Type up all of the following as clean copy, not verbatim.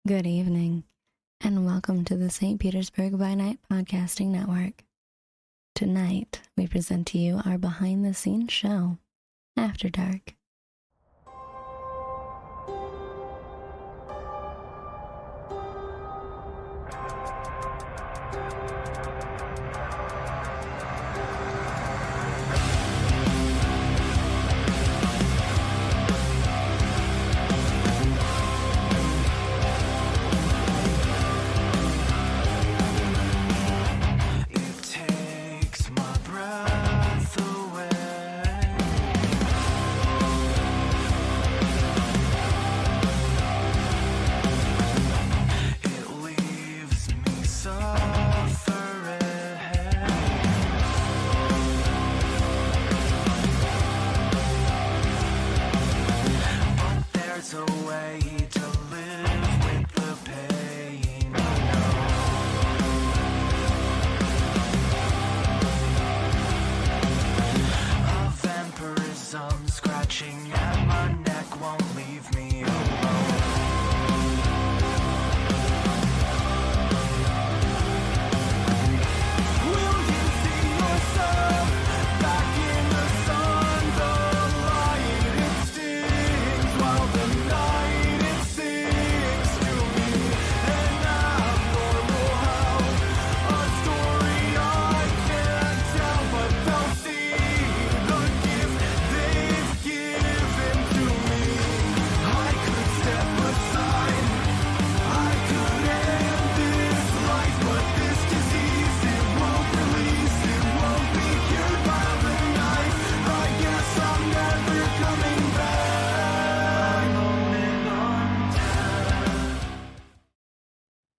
Good evening, and welcome to the St. Petersburg By Night podcasting network. Tonight, we present to you our behind-the-scenes show, After Dark.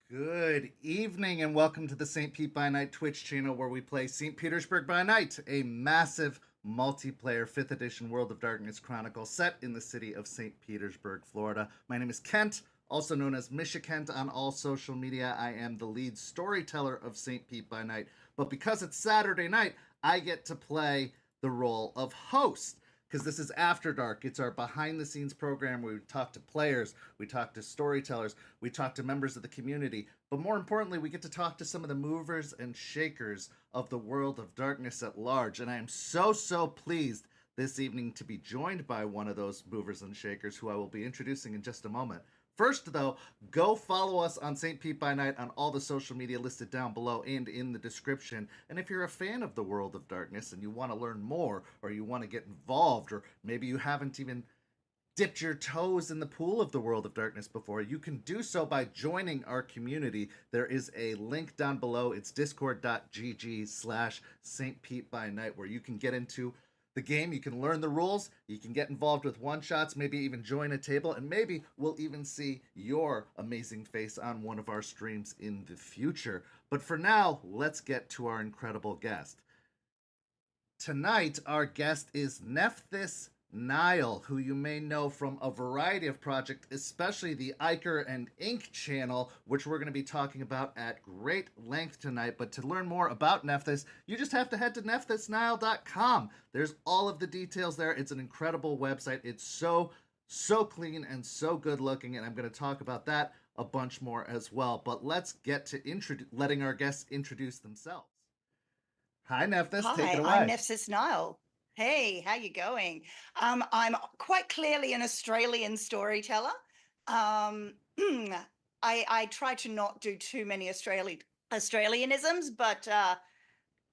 Good evening and welcome to the St. Pete by Night Twitch channel where we play St. Petersburg by Night, a massive multiplayer 5th edition World of Darkness Chronicle set in the city of St. Petersburg, Florida. My name is Kent, also known as Misha Kent on all social media. I am the lead storyteller of St. Pete by Night, but because it's Saturday night, I get to play the role of host. Because this is After Dark. It's our behind-the-scenes program where we talk to players, we talk to storytellers, we talk to members of the community, but more importantly, we get to talk to some of the movers and shakers of the world of darkness at large. And I am so pleased this evening to be joined by one of those movers and shakers who I will be introducing in just a moment. First, though, go follow us on St. Pete by Night on all the social media listed down below and in the description. And if you're a fan of the World of Darkness and you want to learn more, or you want to get involved, or maybe you haven't even dipped your toes in the pool of the World of Darkness before, you can do so by joining our community. There is a link down below. It's discord.gg/St. Pete by Night, where you can get into the game, you can learn the rules, you can get involved with one-shots, maybe even join a table, and maybe we'll even see your amazing face on one of our streams in the future. But for now, let's get to our incredible guest. Tonight, our guest is NephthysNile, who you may know from a variety of projects, especially the Ichor and Ink channel, which we're going to be talking about at great length tonight. But to learn more about Nephthys, you just have to head to NephthysNile.com. There's all of the details there. It's an incredible website. It's so clean and so good looking, and I'm going to talk about that a bunch more as well. But let's get to letting our guests introduce themselves. Hi, Nephthys. Take it away. Hi, I'm NephthysNile. Hey, how you going? I'm quite clearly an Australian storyteller. I try to not do too many Australianisms, but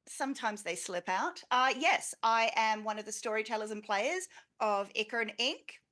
sometimes they slip out. Yes, I am one of the storytellers and players of Ichor and Ink,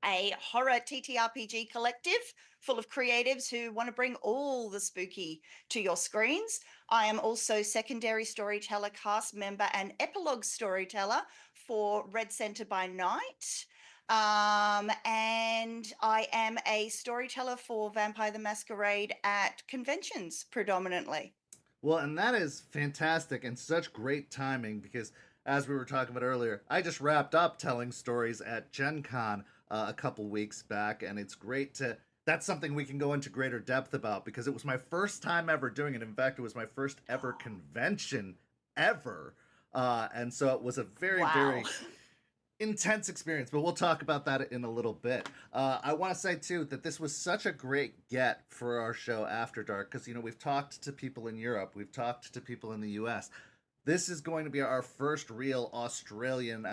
a horror TTRPG collective full of creatives who want to bring all the spooky to your screens. I am also secondary storyteller, cast member, and epilogue storyteller for Red Center by Night. And I am a storyteller for Vampire the Masquerade at conventions predominantly. Well, and that is fantastic and such great timing because, as we were talking about earlier, I just wrapped up telling stories at Gen Con a couple weeks back, and it's great to that's something we can go into greater depth about because it was my first time ever doing it. In fact, it was my first ever convention ever. And so it was a very intense experience, but we'll talk about that in a little bit. I want to say too that this was such a great get for our show After Dark, because we've talked to people in Europe, we've talked to people in the US. This is going to be our first real Australian,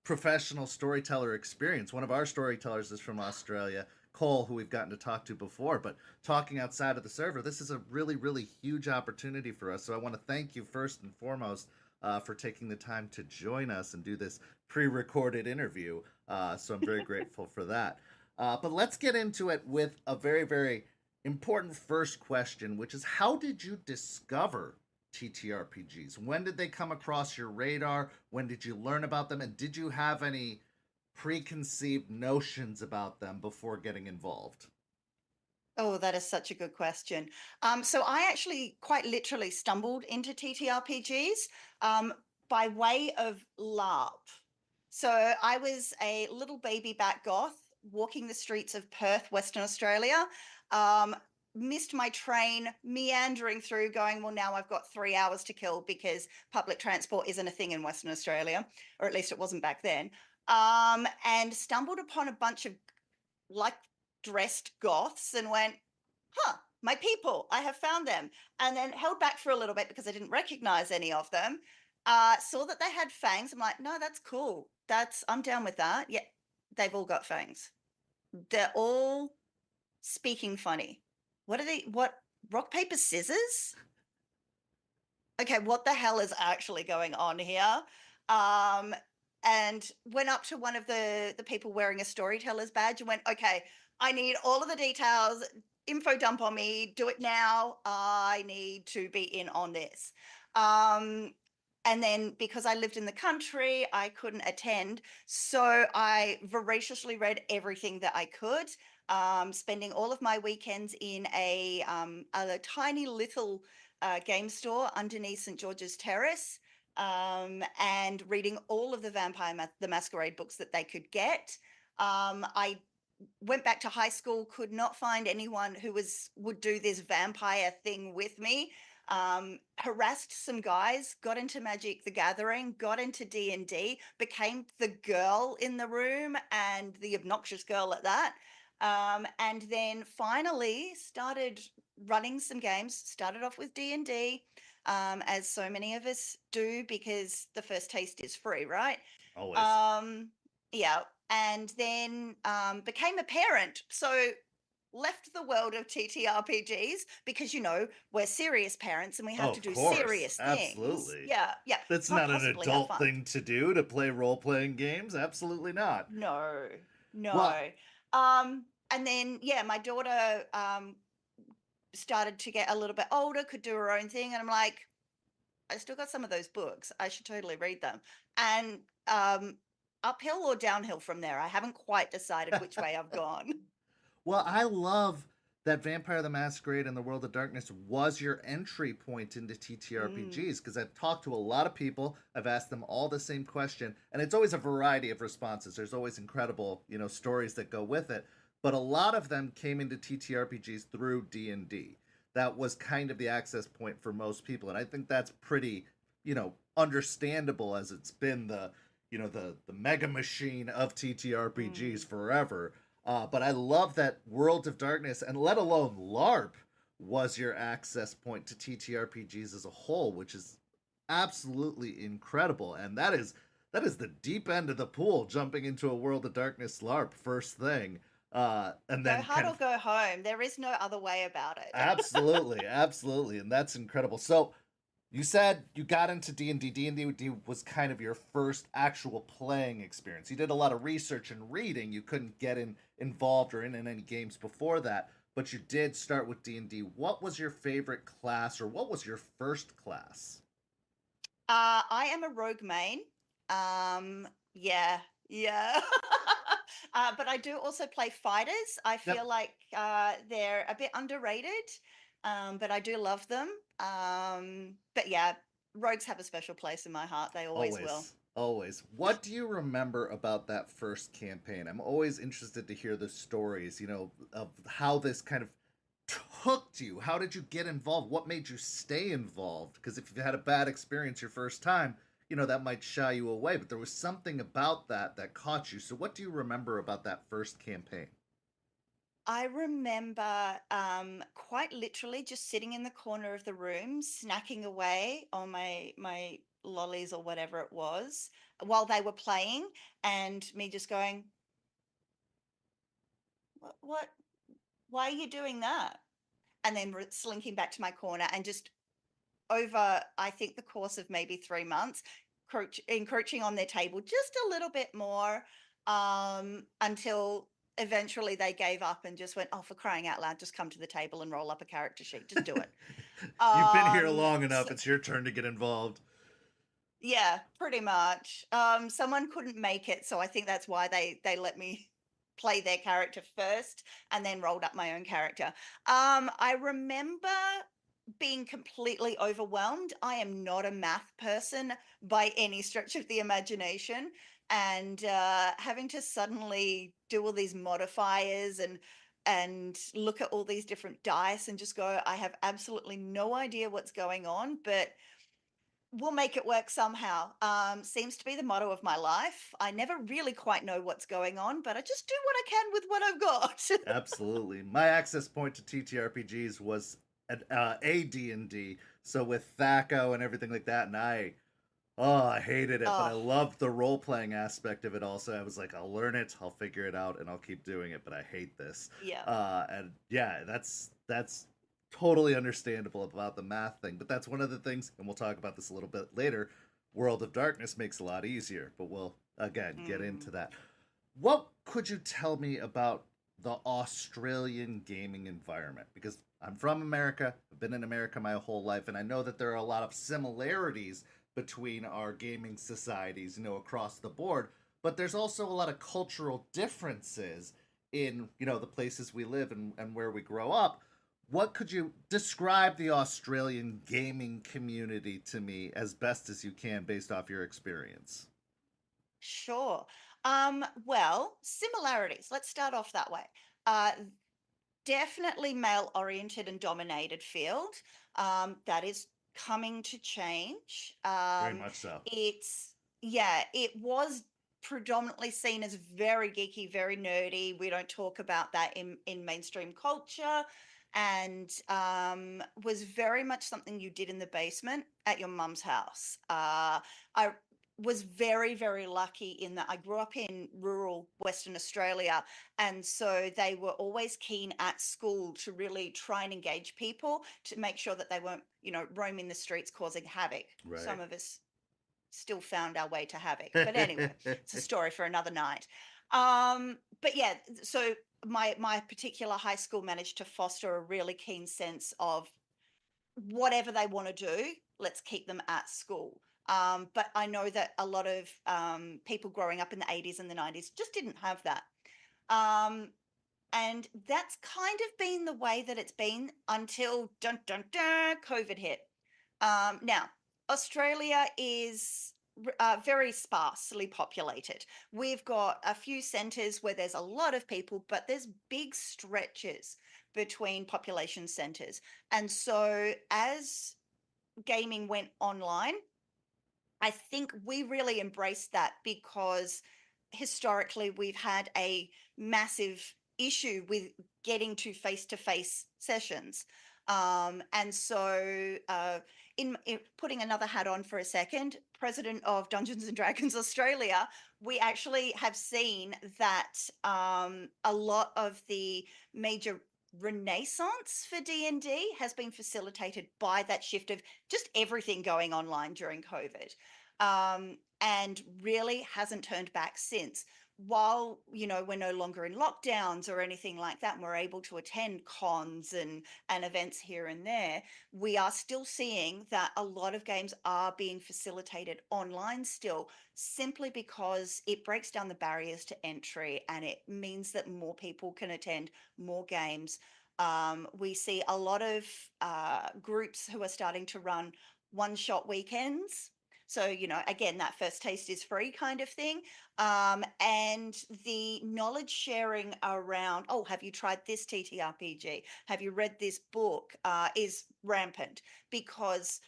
professional storyteller experience. One of our storytellers is from Australia, Cole, who we've gotten to talk to before, but talking outside of the server, this is a really, really huge opportunity for us. So I want to thank you first and foremost for taking the time to join us and do this pre-recorded interview. So I'm very grateful for that. But let's get into it with a very, very important first question, which is, how did you discover TTRPGs? When did they come across your radar? When did you learn about them? And did you have any preconceived notions about them before getting involved? Oh, that is such a good question. So I actually quite literally stumbled into TTRPGs by way of LARP. So I was a little baby bat goth walking the streets of Perth, Western Australia. Missed my train, meandering through, going, well, now I've got 3 hours to kill because public transport isn't a thing in Western Australia, or at least it wasn't back then. And stumbled upon a bunch of like dressed goths and went, my people, I have found them. And then held back for a little bit because I didn't recognize any of them. Saw that they had fangs. I'm like, no, that's cool. I'm down with that. Yeah, they've all got fangs. They're all speaking funny. What, rock, paper, scissors? Okay, what the hell is actually going on here? And went up to one of the people wearing a storyteller's badge and went, okay, I need all of the details, info dump on me, do it now. I need to be in on this. And then because I lived in the country, I couldn't attend. So I voraciously read everything that I could, spending all of my weekends in a tiny little game store underneath St. George's Terrace, and reading all of the the Masquerade books that they could get. I went back to high school, could not find anyone who would do this vampire thing with me. Harassed some guys, got into Magic the Gathering, got into D&D, became the girl in the room, and the obnoxious girl at that. And then finally started running some games, started off with D&D, as so many of us do, because the first taste is free, right? Always. Yeah. And then became a parent. So left the world of TTRPGs because, we're serious parents and we have to do serious things. Absolutely. Yeah. That's not an adult thing to do, to play role-playing games. Absolutely not. No. Well, and then, my daughter started to get a little bit older, could do her own thing. And I'm like, I still got some of those books. I should totally read them. And uphill or downhill from there, I haven't quite decided which way I've gone. Well, I love that Vampire the Masquerade and the World of Darkness was your entry point into TTRPGs, because I've talked to a lot of people, I've asked them all the same question, and it's always a variety of responses. There's always incredible, stories that go with it, but a lot of them came into TTRPGs through D&D. That was kind of the access point for most people, and I think that's pretty, understandable, as it's been the mega machine of TTRPGs forever. But I love that World of Darkness, and let alone LARP, was your access point to TTRPGs as a whole, which is absolutely incredible. And that is the deep end of the pool, jumping into a World of Darkness LARP first thing. And then go hard or go home. There is no other way about it. Absolutely, absolutely, and that's incredible. So you said you got into D&D. D&D was kind of your first actual playing experience. You did a lot of research and reading. You couldn't get involved or in any games before that, but you did start with D&D. What was your favorite class, or what was your first class? I am a rogue main. Yeah. But I do also play fighters. I feel like they're a bit underrated, but I do love them. But yeah, rogues have a special place in my heart. They always will. Always. What do you remember about that first campaign? I'm always interested to hear the stories, of how this kind of hooked you. How did you get involved? What made you stay involved? Because if you had a bad experience your first time, that might shy you away, but there was something about that caught you. So what do you remember about that first campaign? I remember quite literally just sitting in the corner of the room, snacking away on my lollies or whatever it was while they were playing, and me just going, what why are you doing that? And then slinking back to my corner and just over, I think, the course of maybe 3 months, encroaching on their table just a little bit more, until eventually they gave up and just went, "Oh, for crying out loud, just come to the table and roll up a character sheet. Just do it." You've been here long So enough. It's your turn to get involved. yeah, pretty much. Someone couldn't make it, so I think that's why they let me play their character first and then rolled up my own character. I remember being completely overwhelmed. I am not a math person by any stretch of the imagination, and having to suddenly do all these modifiers and look at all these different dice and just go, I have absolutely no idea what's going on, but we'll make it work somehow. Seems to be the motto of my life. I never really quite know what's going on, but I just do what I can with what I've got. Absolutely. My access point to TTRPGs was at AD&D, so with THACO and everything like that, and I hated it, but I Oh, loved the role-playing aspect of it also. I was like, I'll learn it, I'll figure it out, and I'll keep doing it, but I hate this. yeah. And yeah, that's totally understandable about the math thing, but that's one of the things, and we'll talk about this a little bit later, World of Darkness makes a lot easier, but we'll, again, get into Mm. that. What could you tell me about the Australian gaming environment? Because I'm from America, I've been in America my whole life, and I know that there are a lot of similarities between our gaming societies, across the board, but there's also a lot of cultural differences in, the places we live and where we grow up. What could you describe the Australian gaming community to me as best as you can based off your experience? Sure. Well, similarities. Let's start off that way. Uh, Definitely male oriented and dominated field. That is coming to change. Very much so. Yeah, it was predominantly seen as very geeky, very nerdy. We don't talk about that in mainstream culture, and was very much something you did in the basement at your mum's house. I was very, very lucky in that I grew up in rural Western Australia, and so they were always keen at school to really try and engage people to make sure that they weren't, roaming the streets causing havoc. Right. Some of us still found our way to havoc. But anyway, it's a story for another night. But yeah, so my particular high school managed to foster a really keen sense of whatever they want to do, let's keep them at school. But I know that a lot of people growing up in the 80s and the 90s just didn't have that. Um, and that's kind of been the way that it's been until dun dun dun COVID hit. Now, Australia is very sparsely populated. We've got a few centres where there's a lot of people, but there's big stretches between population centres. And so as gaming went online, I think we really embraced that because historically we've had a massive issue with getting to face sessions. And so, in putting another hat on for a second, president of Dungeons and Dragons Australia, we actually have seen that a lot of the major renaissance for D&D has been facilitated by that shift of just everything going online during COVID, and really hasn't turned back since. While we're no longer in lockdowns or anything like that, and we're able to attend cons and events here and there, we are still seeing that a lot of games are being facilitated online still, simply because it breaks down the barriers to entry and it means that more people can attend more games. We see a lot of groups who are starting to run one-shot weekends. So, again, that first taste is free kind of thing. And the knowledge sharing around, oh, have you tried this TTRPG? Have you read this book? Is rampant because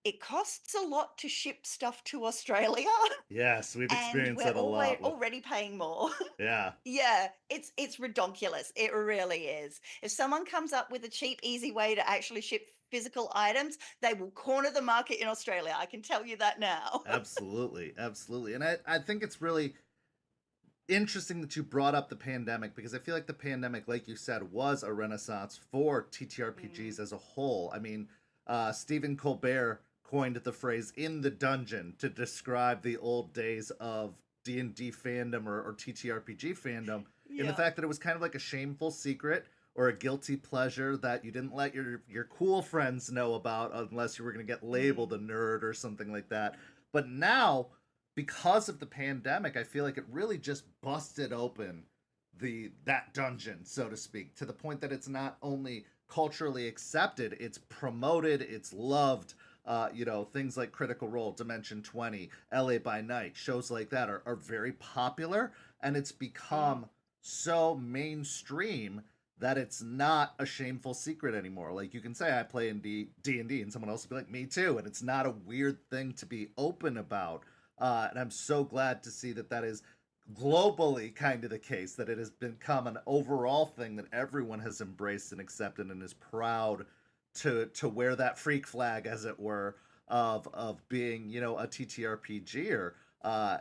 it costs a lot to ship stuff to Australia, Yes, we've and experienced we're that a lot with. already paying more. Yeah, Yeah, it's ridiculous. It really is. If someone comes up with a cheap, easy way to actually ship physical items, they will corner the market in Australia. I can tell you that now. absolutely, absolutely. And I think it's really interesting that you brought up the pandemic because I feel like the pandemic, like you said, was a renaissance for TTRPGs Mm, as a whole. I mean, Stephen Colbert coined the phrase "in the dungeon" to describe the old days of D&D fandom or TTRPG fandom, in the yeah. fact that it was kind of like a shameful secret or a guilty pleasure that you didn't let your cool friends know about unless you were going to get labeled a Mm, nerd or something like that. But now, because of the pandemic, I feel like it really just busted open the that dungeon, so to speak, to the point that it's not only culturally accepted, it's promoted, it's loved. Things like Critical Role, Dimension 20, LA by Night, shows like that are very popular, and it's mm. become so mainstream that it's not a shameful secret anymore. Like you can say I play in D&D and someone else will be like me too, and it's not a weird thing to be open about. And I'm so glad to see that that is globally kind of the case, that it has become an overall thing that everyone has embraced and accepted and is proud to wear that freak flag, as it were, of being, a TTRPGer.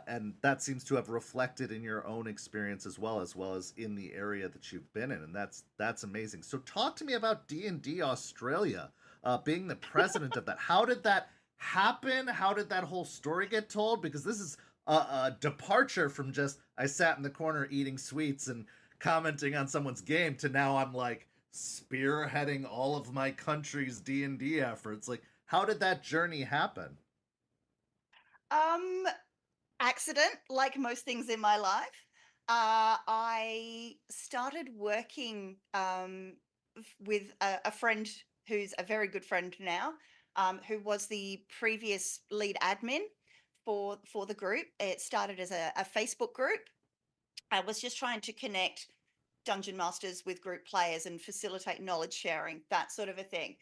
And that seems to have reflected in your own experience as well as in the area that you've been in, and that's amazing. So talk to me about D&D Australia, being the president of that. How did that happen? How did that whole story get told? Because this is a departure from just I sat in the corner eating sweets and commenting on someone's game to now I'm like spearheading all of my country's D&D efforts. Like, how did that journey happen? Um, Accident, like most things in my life. I started working with a friend who's a very good friend now, who was the previous lead admin for the group. It started as a Facebook group. I was just trying to connect dungeon masters with group players and facilitate knowledge sharing, that sort of a thing.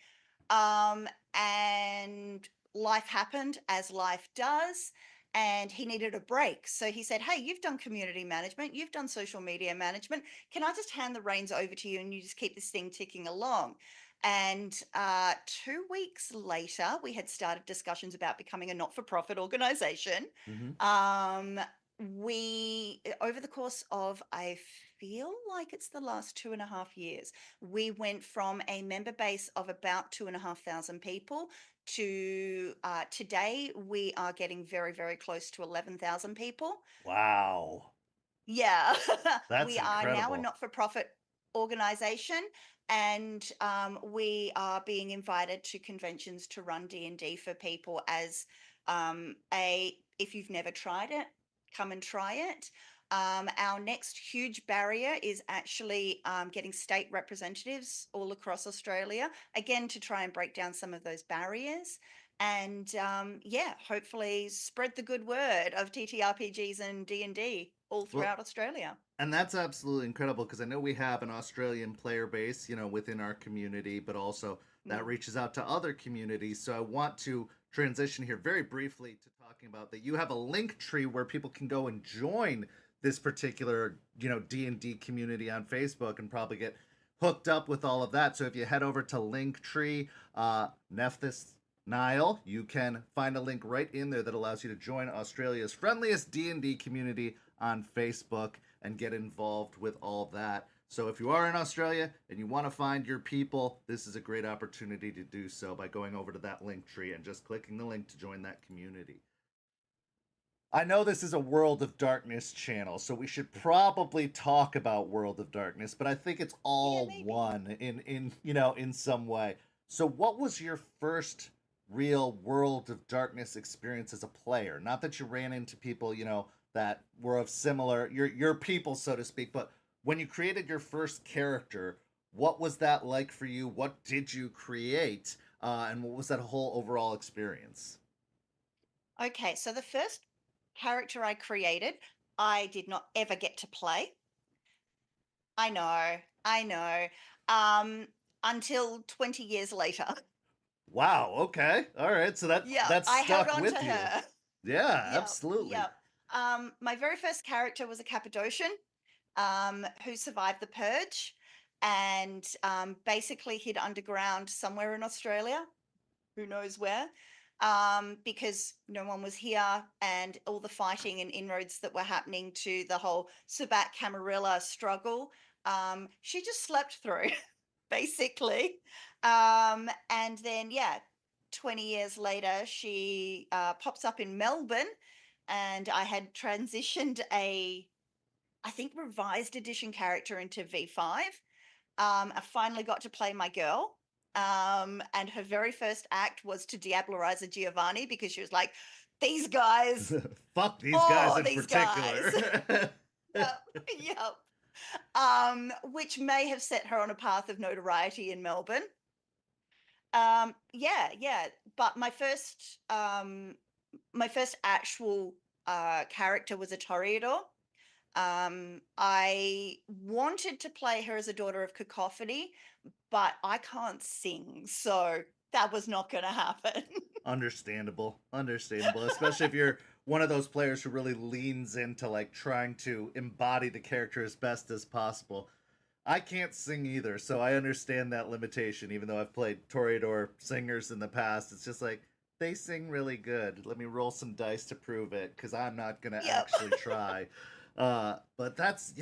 And life happened as life does, and he needed a break. So he said, "Hey, you've done community management, you've done social media management. Can I just hand the reins over to you and you just keep this thing ticking along?" And 2 weeks later, we had started discussions about becoming a not for profit organization. Mm-hmm. Um, over the course of, I feel like it's the last 2.5 years, we went from a member base of about 2,500 people to today we are getting very, very close to 11,000 people. Wow, Yeah, that's we are now a incredible. not for profit organization, and we are being invited to conventions to run D&D for people as if you've never tried it, come and try it. Our next huge barrier is actually getting state representatives all across Australia, again, to try and break down some of those barriers. And yeah, hopefully spread the good word of TTRPGs and D&D all Well, throughout Australia. and that's absolutely incredible because I know we have an Australian player base, within our community, but also that Mm. reaches out to other communities. So I want to transition here very briefly to talking about that you have a link tree where people can go and join this particular, D&D community on Facebook and probably get hooked up with all of that. So if you head over to Linktree, Nephthys Nile, you can find a link right in there that allows you to join Australia's friendliest D&D community on Facebook and get involved with all that. So if you are in Australia and you want to find your people, this is a great opportunity to do so by going over to that link tree and just clicking the link to join that community. I know this is a World of Darkness channel, so we should probably talk about World of Darkness, but I think it's Yeah, all maybe. one in some way. So what was your first real World of Darkness experience as a player? Not that you ran into people, that were of similar your people, so to speak, but when you created your first character, what was that like for you? What did you create? And what was that whole overall experience? Okay, so the first character I created, I did not ever get to play. I know, I know. Um, until 20 years later. Wow. Okay. All right. So Yeah, that's I held stuck on to with you. her. Yeah. Yep, Absolutely. yep. My very first character was a Cappadocian who survived the purge and basically hid underground somewhere in Australia, who knows where, because no one was here and all the fighting and inroads that were happening to the whole Sabat Camarilla struggle, she just slept through, basically. And then, yeah, 20 years later, she pops up in Melbourne, and I had transitioned I think, revised edition character into V5. I finally got to play my girl. And her very first act was to diablerize a Giovanni because she was like, these guys, Fuck these guys oh, in these guys. particular. Yep, yep. Which may have set her on a path of notoriety in Melbourne. Yeah, yeah. But my first actual character was a Toreador. I wanted to play her as a daughter of cacophony, but I can't sing, so that was not going to happen. Understandable. Understandable. Especially if you're one of those players who really leans into like trying to embody the character as best as possible. I can't sing either, so I understand that limitation, even though I've played Toreador singers in the past. It's just like, they sing really good. Let me roll some dice to prove it, because I'm not going to Yep. actually try. But that's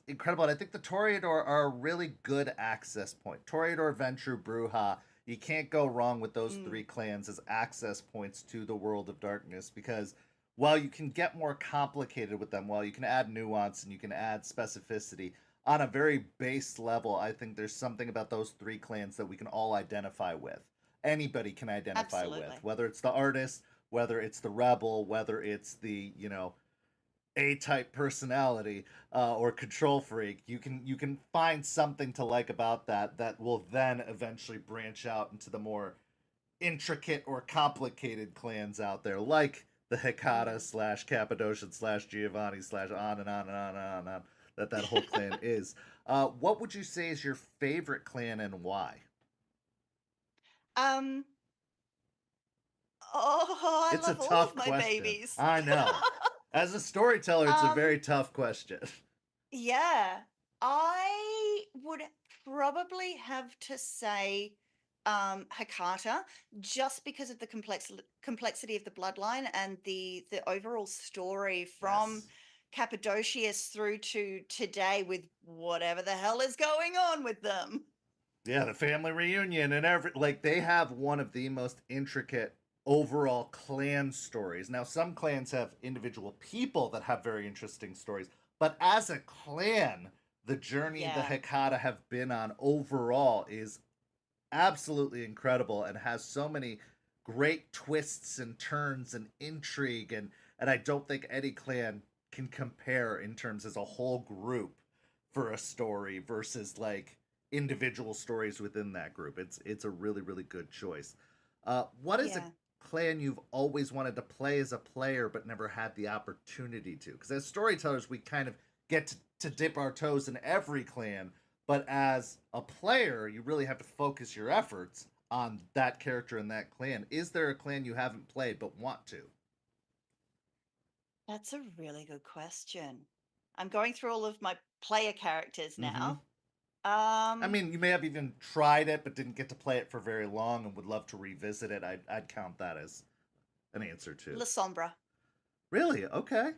incredible. And I think the Toreador are a really good access point. Toreador, Ventrue, Bruja. You can't go wrong with those three clans as access points to the world of darkness, because while you can get more complicated with them, while you can add nuance and you can add specificity, on a very base level, I think there's something about those three clans that we can all identify with. Anybody can identify with, Absolutely. whether it's the artist, whether it's the rebel, whether it's the, A-type personality or control freak. You can find something to like about that will then eventually branch out into the more intricate or complicated clans out there, like the Hecata slash Cappadocian slash Giovanni slash on and on and on and on and on that whole clan is. What would you say is your favorite clan and why? um, oh, I It's a love all tough of my question. babies. I know. As a storyteller, it's a um, very tough question. yeah, I would probably have to say Hakata, just because of the complexity of the bloodline and the overall story from Yes. Cappadocius through to today with whatever the hell is going on with them. Yeah, the family reunion and like they have one of the most intricate overall clan stories. Now, some clans have individual people that have very interesting stories, but as a clan, the journey the Yeah. Hecata have been on overall is absolutely incredible and has so many great twists and turns and intrigue, and I don't think any clan can compare in terms as a whole group for a story versus like individual stories within that group. It's a really really good choice. What is a Yeah. clan you've always wanted to play as a player but never had the opportunity to? Because as storytellers, we kind of get to dip our toes in every clan, but as a player, you really have to focus your efforts on that character and that clan. Is there a clan you haven't played but want to? That's a really good question. I'm going through all of my player characters Mm-hmm. now. I Um, mean, you may have even tried it but didn't get to play it for very long and would love to revisit it. I'd count that as an answer too. La Sombra. Really? Okay.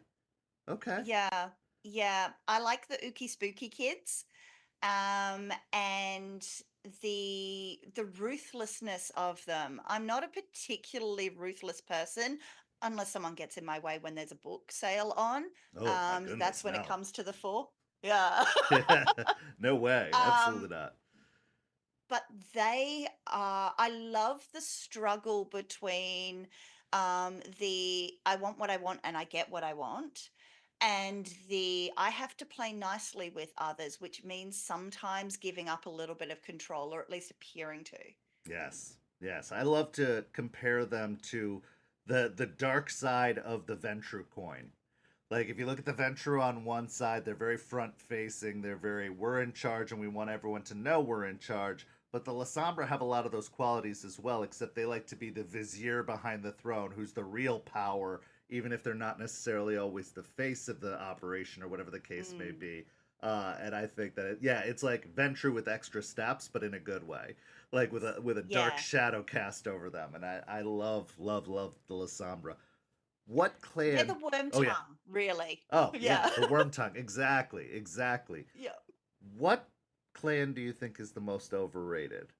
Okay. Yeah. Yeah. I like the Ookie Spooky kids. And the ruthlessness of them. I'm not a particularly ruthless person unless someone gets in my way when there's a book sale on. Oh my That's goodness, when it no. comes to the fore. Yeah. No way. um, Absolutely not. but they are, I love the struggle between the I want what I want and I get what I want, and the I have to play nicely with others, which means sometimes giving up a little bit of control, or at least appearing to. Yes. Yes. I love to compare them to the dark side of the Ventrue coin. Like if you look at the Ventrue on one side, they're very front facing, they're very we're in charge and we want everyone to know we're in charge, But the Lasombra have a lot of those qualities as well, except they like to be the vizier behind the throne, who's the real power, even if they're not necessarily always the face of the operation or whatever the case may Mm. be. And I think that it's like Ventrue with extra steps, but in a good way, like with a dark Yeah. shadow cast over them. And I love the Lasombra. What They're the clan? worm Oh yeah, tongue, really. oh yeah, Yeah. the worm tongue. Exactly, exactly. Yeah. What clan do you think is the most overrated?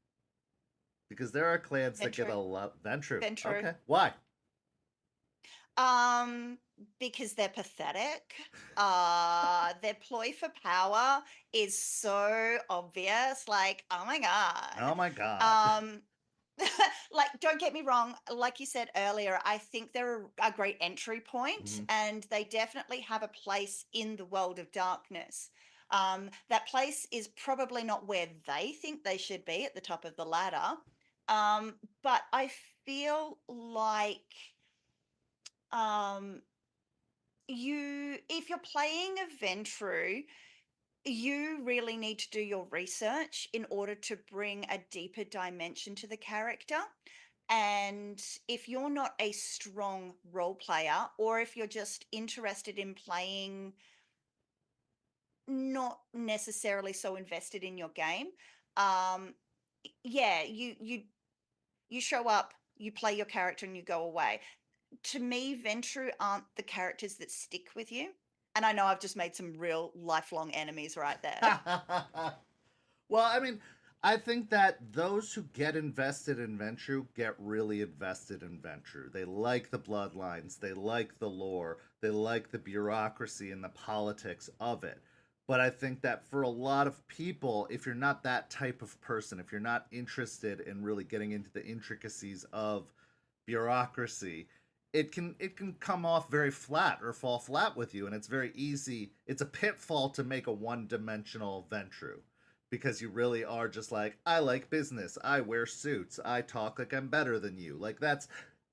Because there are clans that get a Ventrue. lot. Ventrue. Ventrue. Okay, why? Um, because they're pathetic. Their ploy for power is so obvious. Like, oh my Oh God. my god. Um, like, don't get me wrong. Like you said earlier, I think they're a great entry point, Mhm. and they definitely have a place in the world of darkness. That place is probably not where they think they should be at the top of the ladder. But I feel like um if you're playing a Ventrue, you really need to do your research in order to bring a deeper dimension to the character. And if you're not a strong role player, or if you're just interested in playing, not necessarily so invested in your game, um, yeah, you show up, you play your character, and you go away. To me, Ventrue aren't the characters that stick with you. And I know I've just made some real lifelong enemies right there. Well, I mean, I think that those who get invested in Ventrue get really invested in Ventrue. They like the bloodlines, they like the lore, they like the bureaucracy and the politics of it. But I think that for a lot of people, if you're not that type of person, if you're not interested in really getting into the intricacies of bureaucracy, it can come off very flat or fall flat with you, and it's very easy. It's a pitfall to make a one-dimensional Ventrue because you really are just like, I like business, I wear suits, I talk like I'm better than you. Like that's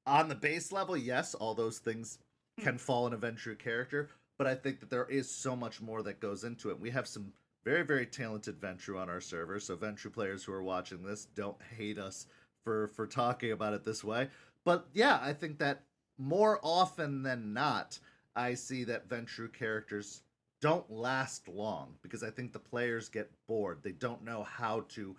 on the base level, yes, all those things Hmm. can fall in a Ventrue character, but I think that there is so much more that goes into it. We have some very, very talented Ventrue on our server, so Ventrue players who are watching this, don't hate us for talking about it this way. But yeah, I think that more often than not, I see that Ventrue characters don't last long because I think the players get bored. They don't know how to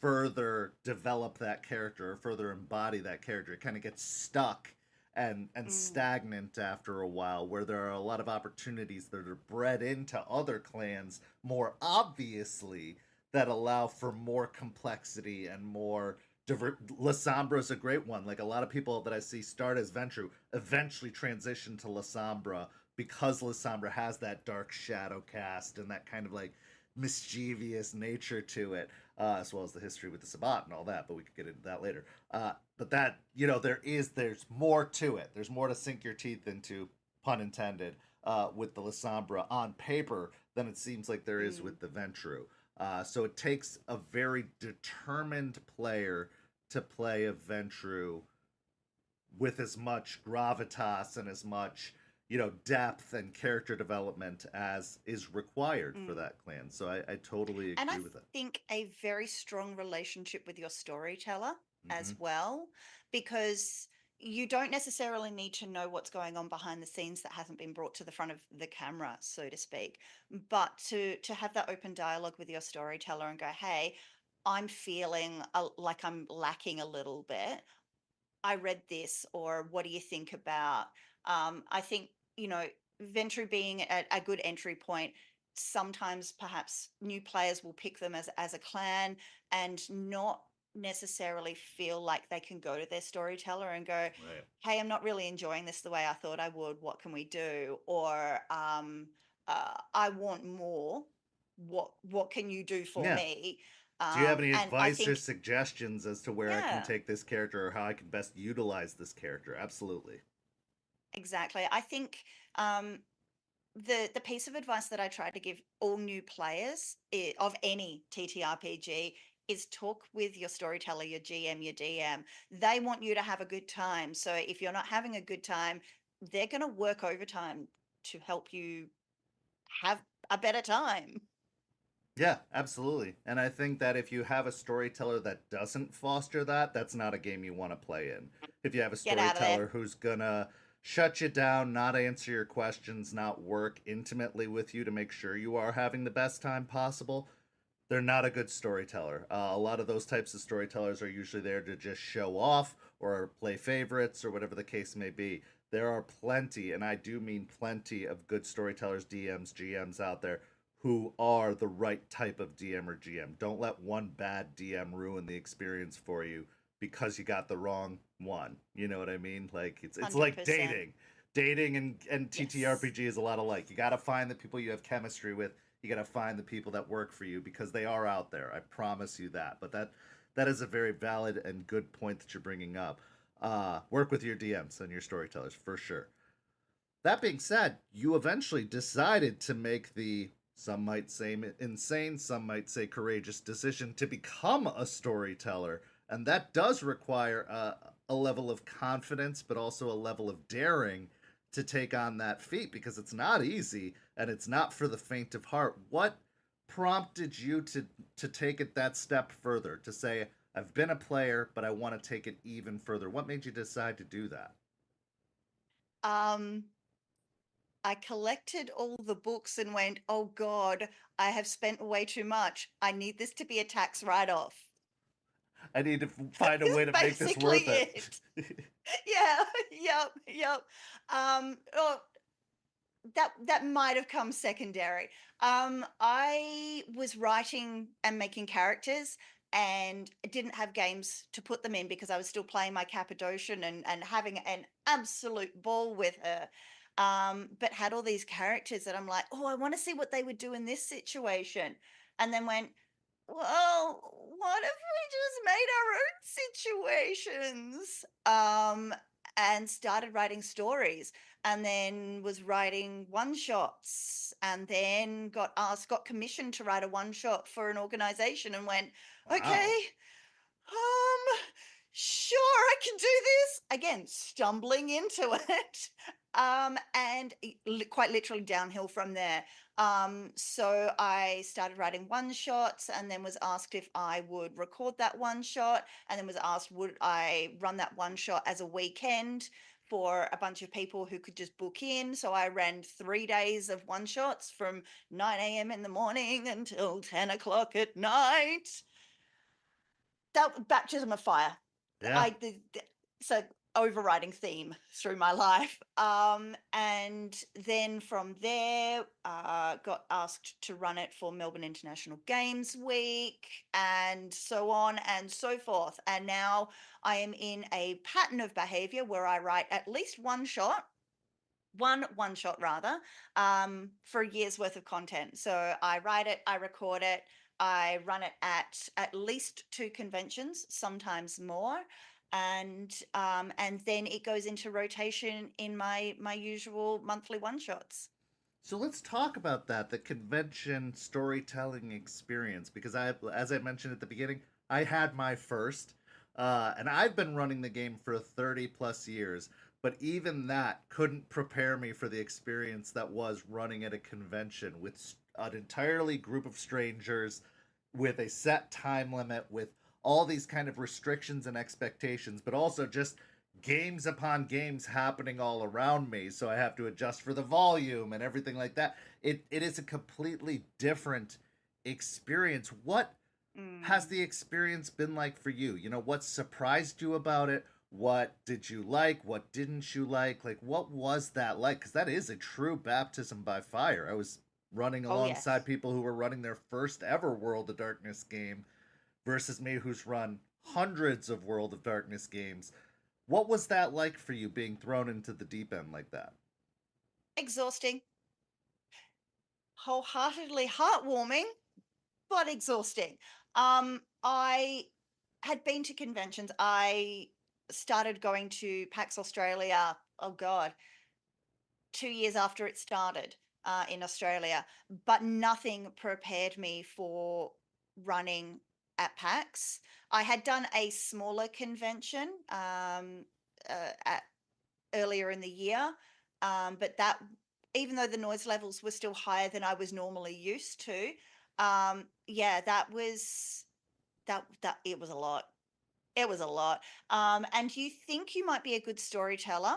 further develop that character or further embody that character. It kind of gets stuck and Mm. stagnant after a while, where there are a lot of opportunities that are bred into other clans more obviously that allow for more complexity and more Lasombra is a great one. Like a lot of people that I see start as Ventrue eventually transition to Lasombra because Lasombra has that dark shadow cast and that kind of like mischievous nature to it, as well as the history with the Sabbat and all that. But we could get into that later. But that there's more to it. There's more to sink your teeth into, pun intended, with the Lasombra on paper than it seems like there is Mm. with the Ventrue. So it takes a very determined player to play a Ventrue with as much gravitas and as much depth and character development as is required for Mm. that clan. So I totally And I agree with it. think a very strong relationship with your storyteller Mm-hmm. as well, because you don't necessarily need to know what's going on behind the scenes that hasn't been brought to the front of the camera, so to speak. But to have that open dialogue with your storyteller and go, hey, I'm feeling like I'm lacking a little bit. I read this, or what do you think about? I think, you know, Ventrue being a good entry point, sometimes perhaps new players will pick them as a clan and not necessarily feel like they can go to their storyteller and go, Right. hey, I'm not really enjoying this the way I thought I would. What can we do? Or I want more. What can you do for Yeah. me? Do you have any And I advice or think, suggestions as to where I can yeah. take this character or how I can best utilize this character? Absolutely. Exactly. I think um, the piece of advice that I try to give all new players of any TTRPG is talk with your storyteller, your GM, your DM. They want you to have a good time. So if you're not having a good time, they're going to work overtime to help you have a better time. Yeah, absolutely. And I think that if you have a storyteller that doesn't foster that, that's not a game you want to play in. If you have a Get out of there. storyteller who's gonna shut you down, not answer your questions, not work intimately with you to make sure you are having the best time possible, they're not a good storyteller. A lot of those types of storytellers are usually there to just show off or play favorites or whatever the case may be. There are plenty, and I do mean plenty, of good storytellers, DMs, GMs out there who are the right type of DM or GM. Don't let one bad DM ruin the experience for you because you got the wrong one. You know what I mean? Like it's like 100%. dating. Dating and Yes. TTRPG is a lot alike. You got to find the people you have chemistry with. You got to find the people that work for you because they are out there. I promise you that. But that is a very valid and good point that you're bringing up. Work with your DMs and your storytellers for sure. That being said, you eventually decided to make the, some might say insane, some might say courageous decision to become a storyteller. And that does require a level of confidence, but also a level of daring to take on that feat because it's not easy and it's not for the faint of heart. What prompted you to take it that step further, to say, I've been a player, but I want to take it even further? What made you decide to do that? Um, I collected all the books and went, oh God, I have spent way too much. I need this to be a tax write-off. I need to find a That's way to make this basically worth it. it. Yeah, yep. Oh, that might have come secondary. I was writing and making characters and didn't have games to put them in because I was still playing my Cappadocian and having an absolute ball with her. But had all these characters that I'm like, oh, I want to see what they would do in this situation. And then went, well, what if we just made our own situations? And started writing stories and then was writing one shots and then got commissioned to write a one shot for an organization and went, Wow. okay, um, sure, I can do this. Again, stumbling into it. And quite literally downhill from there. So I started writing one shots and then was asked if I would record that one shot, and then was asked would I run that one shot as a weekend for a bunch of people who could just book in. So I ran 3 days of one shots from 9 a.m. in the morning until 10 o'clock at night. That baptism of fire. Yeah. So overriding theme through my life. And then from there, got asked to run it for Melbourne International Games Week, and so on and so forth. And now I am in a pattern of behavior where I write at least one shot rather, for a year's worth of content. So I write it, I record it, I run it at least 2 conventions, sometimes more, and then it goes into rotation in my usual monthly one shots. So let's talk about that, the convention storytelling experience, because as I mentioned at the beginning, I had my first, and I've been running the game for 30 plus years, but even that couldn't prepare me for the experience that was running at a convention with an entirely group of strangers, with a set time limit, with all these kind of restrictions and expectations, but also just games upon games happening all around me, so I have to adjust for the volume and everything like that. It is a completely different experience. What has Mm. the experience been like for you? You know, what surprised you about it? What did you like? What didn't you like? Like, what was that like? Because that is a true baptism by fire. I was running Oh yes. alongside people who were running their first ever World of Darkness game versus me, who's run hundreds of World of Darkness games. What was that like for you, being thrown into the deep end like that? Exhausting, wholeheartedly heartwarming, but exhausting. I had been to conventions. I started going to PAX Australia. Oh God, 2 years after it started in Australia, but nothing prepared me for running at PAX. I had done a smaller convention at earlier in the year, but that, even though the noise levels were still higher than I was normally used to, Yeah, that was it was a lot. It was a lot. And you think you might be a good storyteller,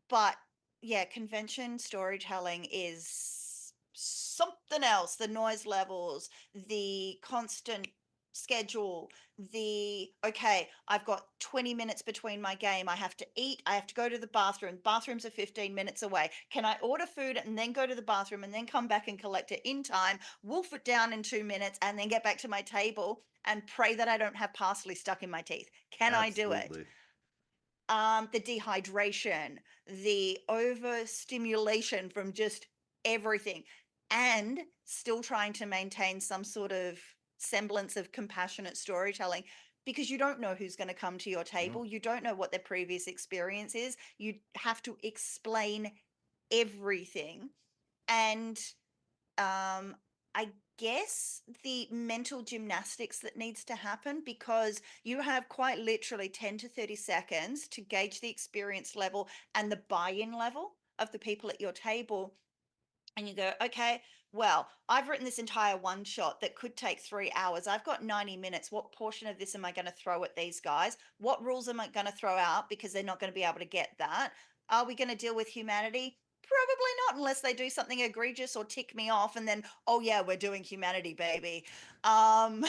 but yeah, convention storytelling is something else. The noise levels, the constant schedule, the okay, I've got 20 minutes between my game. I have to eat, I have to go to the bathroom. Bathrooms are 15 minutes away. Can I order food and then go to the bathroom and then come back and collect it in time, wolf it down in 2 minutes, and then get back to my table and pray that I don't have parsley stuck in my teeth? Can I do it? Absolutely. The dehydration, the overstimulation from just everything, and still trying to maintain some sort of semblance of compassionate storytelling because you don't know who's going to come to your No. table. You don't know what their previous experience is. You have to explain everything. And um, I guess the mental gymnastics that needs to happen because you have quite literally 10 to 30 seconds to gauge the experience level and the buy-in level of the people at your table. And you go, okay, well, I've written this entire one shot that could take 3 hours. I've got 90 minutes. What portion of this am I going to throw at these guys? What rules am I going to throw out because they're not going to be able to get that? Are we going to deal with humanity? Probably not, unless they do something egregious or tick me off. And then, oh, yeah, we're doing humanity, baby. Um,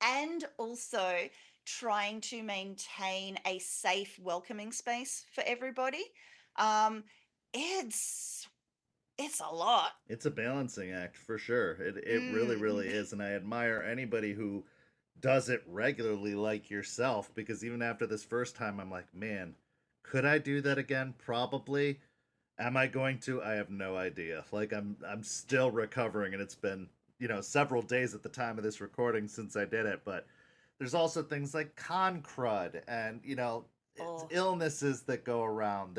and also trying to maintain a safe, welcoming space for everybody. Um, it's it's a lot. It's a balancing act for sure. It really really Mm. is, and I admire anybody who does it regularly like yourself, because even after this first time I'm like, man, could I do that again? Probably. Am I going to? I have no idea. Like I'm still recovering, and it's been, several days at the time of this recording since I did it, but there's also things like con crud and, it's Oh, illnesses that go around.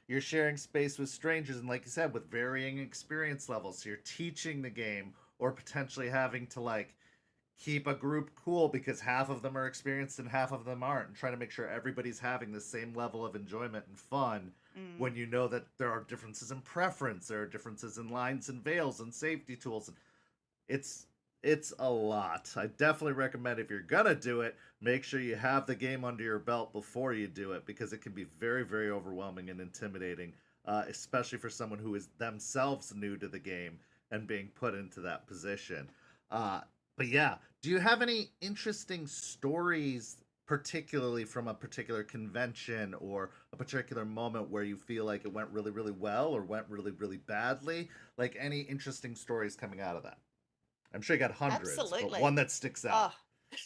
You're sharing space with strangers, and like you said, with varying experience levels. So you're teaching the game or potentially having to like keep a group cool because half of them are experienced and half of them aren't, and trying to make sure everybody's having the same level of enjoyment and fun, mm. when you know that there are differences in preference, there are differences in lines and veils and safety tools. It's it's a lot. I definitely recommend, if you're gonna do it, make sure you have the game under your belt before you do it, because it can be very very overwhelming and intimidating, especially for someone who is themselves new to the game and being put into that position. Uh, but yeah, do you have any interesting stories, particularly from a particular convention or a particular moment, where you feel like it went really really well or went really really badly? Like, any interesting stories coming out of that? I'm sure you got hundreds, but one Absolutely. that sticks out. Oh,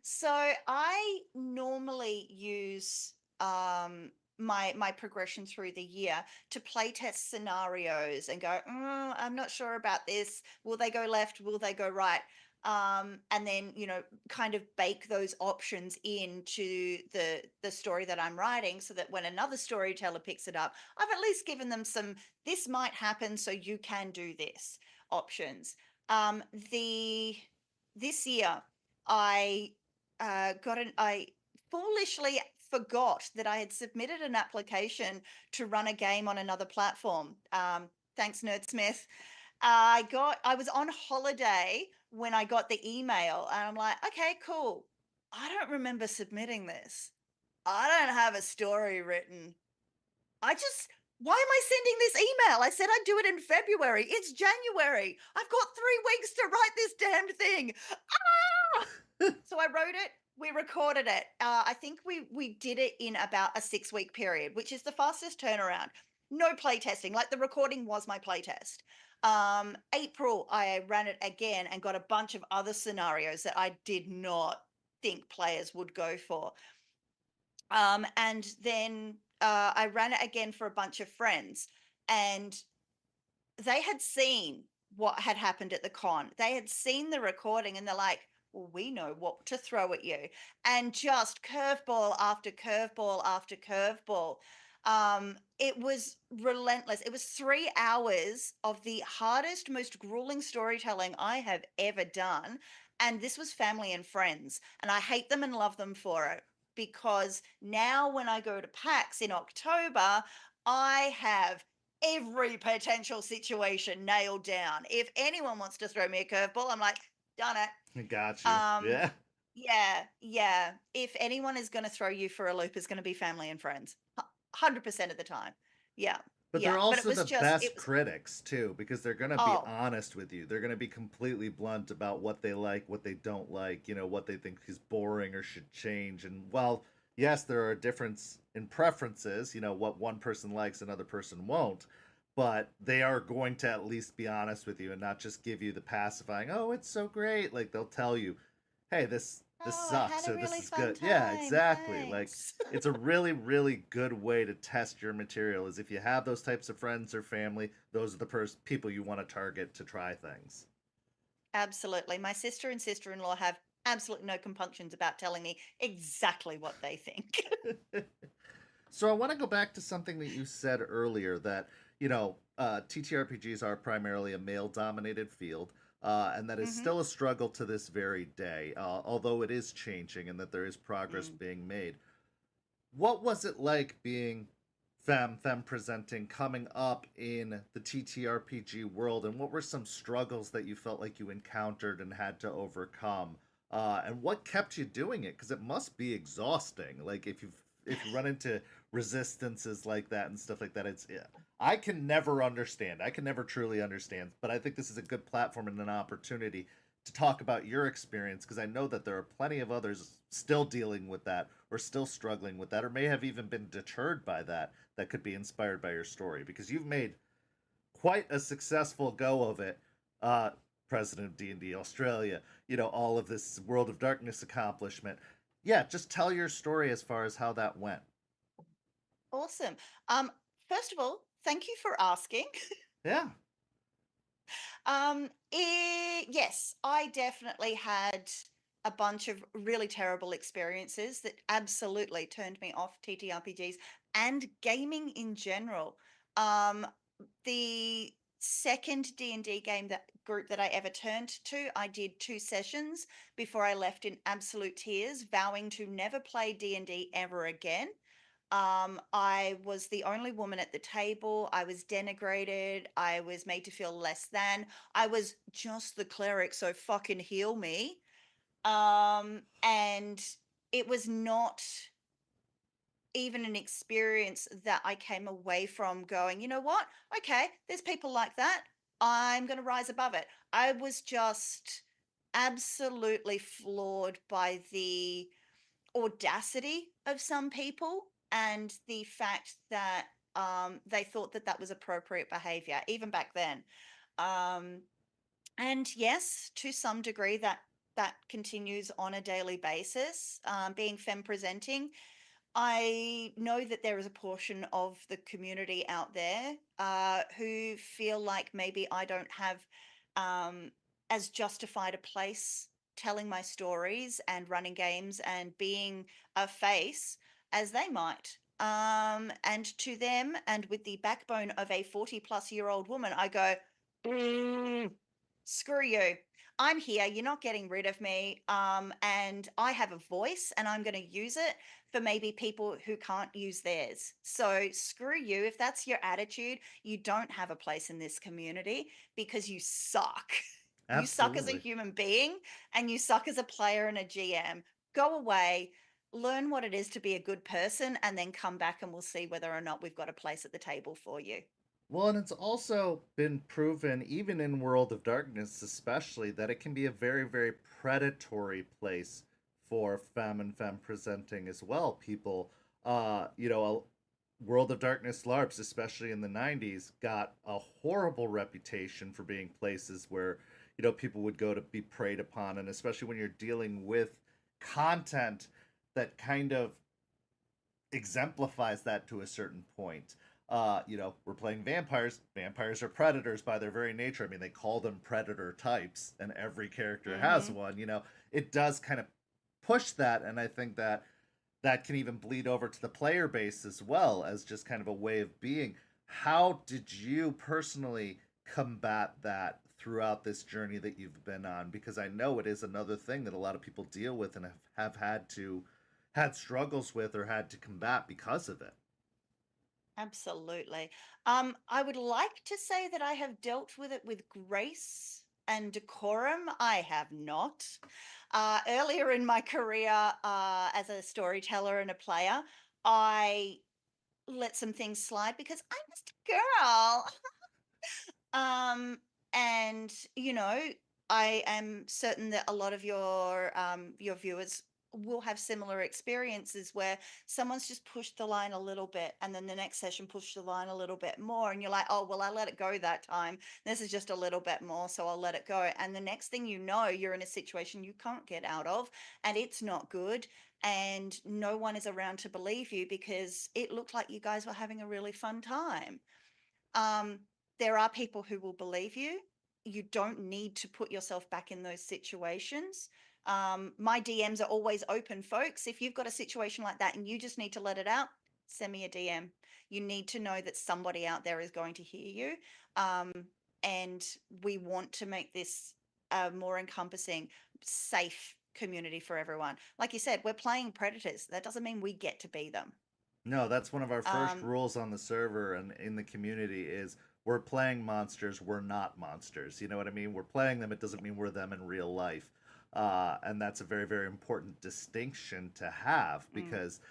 so I normally use my progression through the year to play test scenarios and go, I'm not sure about this. Will they go left? Will they go right? And then, kind of bake those options into the story that I'm writing so that when another storyteller picks it up, I've at least given them some, this might happen, so you can do this options. The This year I I foolishly forgot that I had submitted an application to run a game on another platform. Thanks, Nerdsmith. I was on holiday when I got the email, and I'm like, okay, cool. I don't remember submitting this. I don't have a story written. I just, why am I sending this email? I said I'd do it in February. It's January. I've got 3 weeks to write this damned thing. Ah! So I wrote it. We recorded it. I think we did it in about a 6 week period, which is the fastest turnaround. No play testing. Like, the recording was my play test. April, I ran it again and got a bunch of other scenarios that I did not think players would go for. And then I ran it again for a bunch of friends, and they had seen what had happened at the con. They had seen the recording, and they're like, well, we know what to throw at you. And just curveball after curveball after curveball. It was relentless. It was 3 hours of the hardest, most grueling storytelling I have ever done. And this was family and friends. And I hate them and love them for it, because now when I go to PAX in October, I have every potential situation nailed down. If anyone wants to throw me a curveball, I'm like, done it. Got you. Um, Yeah. yeah. If anyone is going to throw you for a loop, it's going to be family and friends, 100% of the time. Yeah, But yeah. they're But it also was the just, it best was, critics too, because they're going to be oh, honest with you. They're going to be completely blunt about what they like, what they don't like, what they think is boring or should change. And while yes, there are a difference in preferences, what one person likes another person won't, but they are going to at least be honest with you and not just give you the pacifying, "Oh, it's so great." Like they'll tell you, "Hey, this oh, I sucks," had a or "This really is fun good." Yeah, time. exactly. Like Thanks. it's a really really good way to test your material is if you have those types of friends or family, those are the people you want to target to try things. Absolutely. My sister and sister-in-law have absolutely no compunctions about telling me exactly what they think. So I want to go back to something that you said earlier that TTRPGs are primarily a male dominated field, and that is Hmm. still a struggle to this very day, although it is changing and that there is progress Mm. being made. What was it like being femme presenting coming up in the TTRPG world, and what were some struggles that you felt like you encountered and had to overcome? And what kept you doing it? Because it must be exhausting. Like if you run into resistances like that and stuff like that, it's yeah, I can never understand. I can never truly understand. But I think this is a good platform and an opportunity to talk about your experience because I know that there are plenty of others still dealing with that or still struggling with that or may have even been deterred by that could be inspired by your story because you've made quite a successful go of it. Uh, President of D&D Australia, all of this World of Darkness accomplishment. Yeah, just tell your story as far as how that went. Awesome. Um, First of all, thank you for asking. Yeah, Yes, I definitely had a bunch of really terrible experiences that absolutely turned me off TTRPGs and gaming in general. Um, the second D&D game that group that I ever turned to, I did 2 sessions before I left in absolute tears, vowing to never play D&D ever again. I was the only woman at the table. I was denigrated. I was made to feel less than. I was just the cleric, so fucking heal me. And it was not even an experience that I came away from going, you know what? Okay, there's people like that. I'm going to rise above it. I was just absolutely floored by the audacity of some people and the fact that they thought that that was appropriate behavior, even back then. Um, and yes, to some degree, that continues on a daily basis. Being femme presenting, I know that there is a portion of the community out there who feel like maybe I don't have um, as justified a place telling my stories and running games and being a face as they might. And to them, and with the backbone of a 40-plus-year-old woman, I go, "Mm, screw you. I'm here. You're not getting rid of me. And I have a voice and I'm going to use it for maybe people who can't use theirs. So screw you. If that's your attitude, you don't have a place in this community because you suck. You suck as a absolutely. human being and you suck as a player and a GM. Go away, learn what it is to be a good person, and then come back and we'll see whether or not we've got a place at the table for you." Well, and it's also been proven, even in World of Darkness, especially, that it can be a very, very predatory place for femme and femme presenting as well. People, World of Darkness LARPs, especially in the 90s, got a horrible reputation for being places where, people would go to be preyed upon. And especially when you're dealing with content that kind of exemplifies that to a certain point. We're playing vampires. Vampires are predators by their very nature. I mean, they call them predator types, and every character has Mm-hmm. one. It does kind of push that, and I think that that can even bleed over to the player base as well as just kind of a way of being. How did you personally combat that throughout this journey that you've been on? Because I know it is another thing that a lot of people deal with and have had struggles with or had to combat because of it. Absolutely. I would like to say that I have dealt with it with grace and decorum. I have not. Earlier in my career, as a storyteller and a player, I let some things slide because I'm just a girl. Um, and I am certain that a lot of your viewers will have similar experiences where someone's just pushed the line a little bit and then the next session pushed the line a little bit more and you're like, oh well, I let it go that time. This is just a little bit more, so I'll let it go. And the next thing you know, you're in a situation you can't get out of and it's not good. And no one is around to believe you because it looked like you guys were having a really fun time. Um, there are people who will believe you. You don't need to put yourself back in those situations. My DMs are always open, folks. If you've got a situation like that and you just need to let it out, send me a DM. You need to know that somebody out there is going to hear you. Um, and we want to make this a more encompassing, safe community for everyone. Like you said, we're playing predators. That doesn't mean we get to be them. No, that's one of our first Um, rules on the server and in the community is we're playing monsters, we're not monsters. You know what I mean? We're playing them, it doesn't mean we're them in real life. And that's a very, very important distinction to have mm, because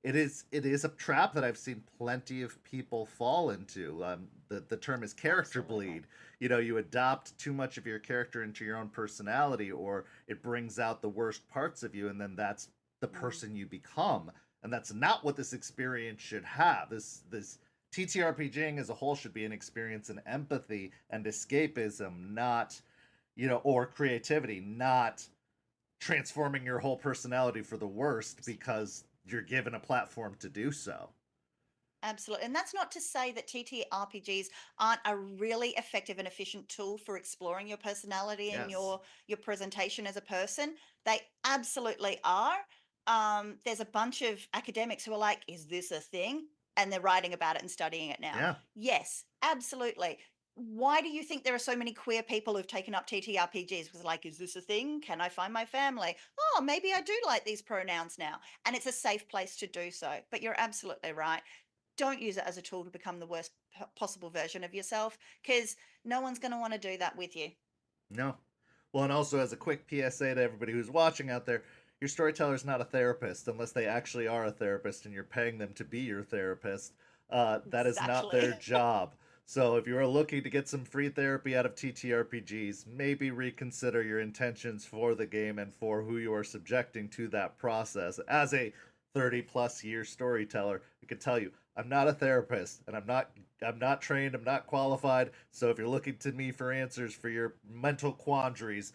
it is a trap that I've seen plenty of people fall into. The term is character absolutely. bleed. You know, you adopt too much of your character into your own personality, or it brings out the worst parts of you, and then that's the Mm. person you become. And that's not what this experience should have. This TTRPGing as a whole should be an experience in empathy and escapism, not or creativity, not transforming your whole personality for the worst because you're given a platform to do so. Absolutely. And that's not to say that TTRPGs aren't a really effective and efficient tool for exploring your personality and Yes. your presentation as a person. They absolutely are. There's a bunch of academics who are like, is this a thing? And they're writing about it and studying it now. Yeah. Yes, absolutely. Why do you think there are so many queer people who've taken up TTRPGs? Because like, is this a thing? Can I find my family? Oh, maybe I do like these pronouns now. And it's a safe place to do so. But you're absolutely right, don't use it as a tool to become the worst possible version of yourself because no one's going to want to do that with you. No. Well, and also as a quick PSA to everybody who's watching out there, your storyteller is not a therapist unless they actually are a therapist and you're paying them to be your therapist. That is not Exactly. their job. So if you are looking to get some free therapy out of TTRPGs, maybe reconsider your intentions for the game and for who you are subjecting to that process. As a 30 plus year storyteller, I can tell you, I'm not a therapist and I'm not trained, I'm not qualified. So if you're looking to me for answers for your mental quandaries,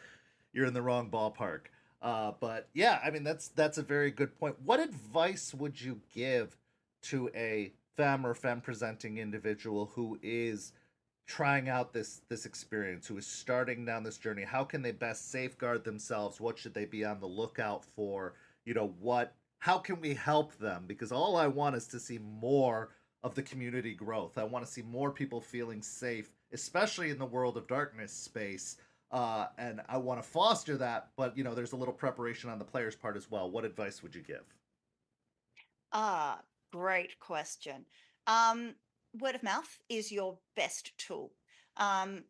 you're in the wrong ballpark. But yeah, I mean that's a very good point. What advice would you give to a femme or femme presenting individual who is trying out this experience, who is starting down this journey? How can they best safeguard themselves? What should they be on the lookout for? What how can we help them? Because all I want is to see more of the community growth. I want to see more people feeling safe, especially in the World of Darkness space. And I want to foster that, but there's a little preparation on the player's part as well. What advice would you give? Ah, great question. Um, Word of mouth is your best tool.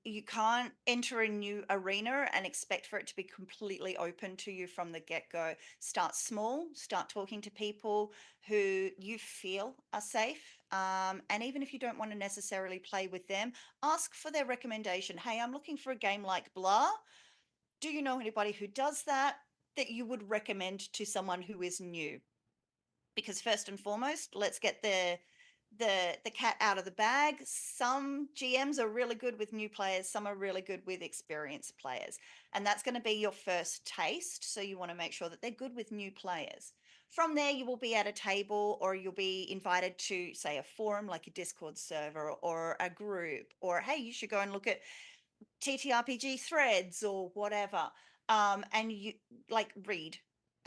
You can't enter a new arena and expect for it to be completely open to you from the get-go. Start small, start talking to people who you feel are safe. And even if you don't want to necessarily play with them, ask for their recommendation. Hey, I'm looking for a game like blah. Do you know anybody who does that that you would recommend to someone who is new? Because first and foremost, let's get the cat out of the bag. Some GMs are really good with new players, some are really good with experienced players, and that's going to be your first taste. So you want to make sure that they're good with new players. From there, you will be at a table or you'll be invited to, say, a forum like a Discord server or a group, or hey, you should go and look at TTRPG threads or whatever. And you like read,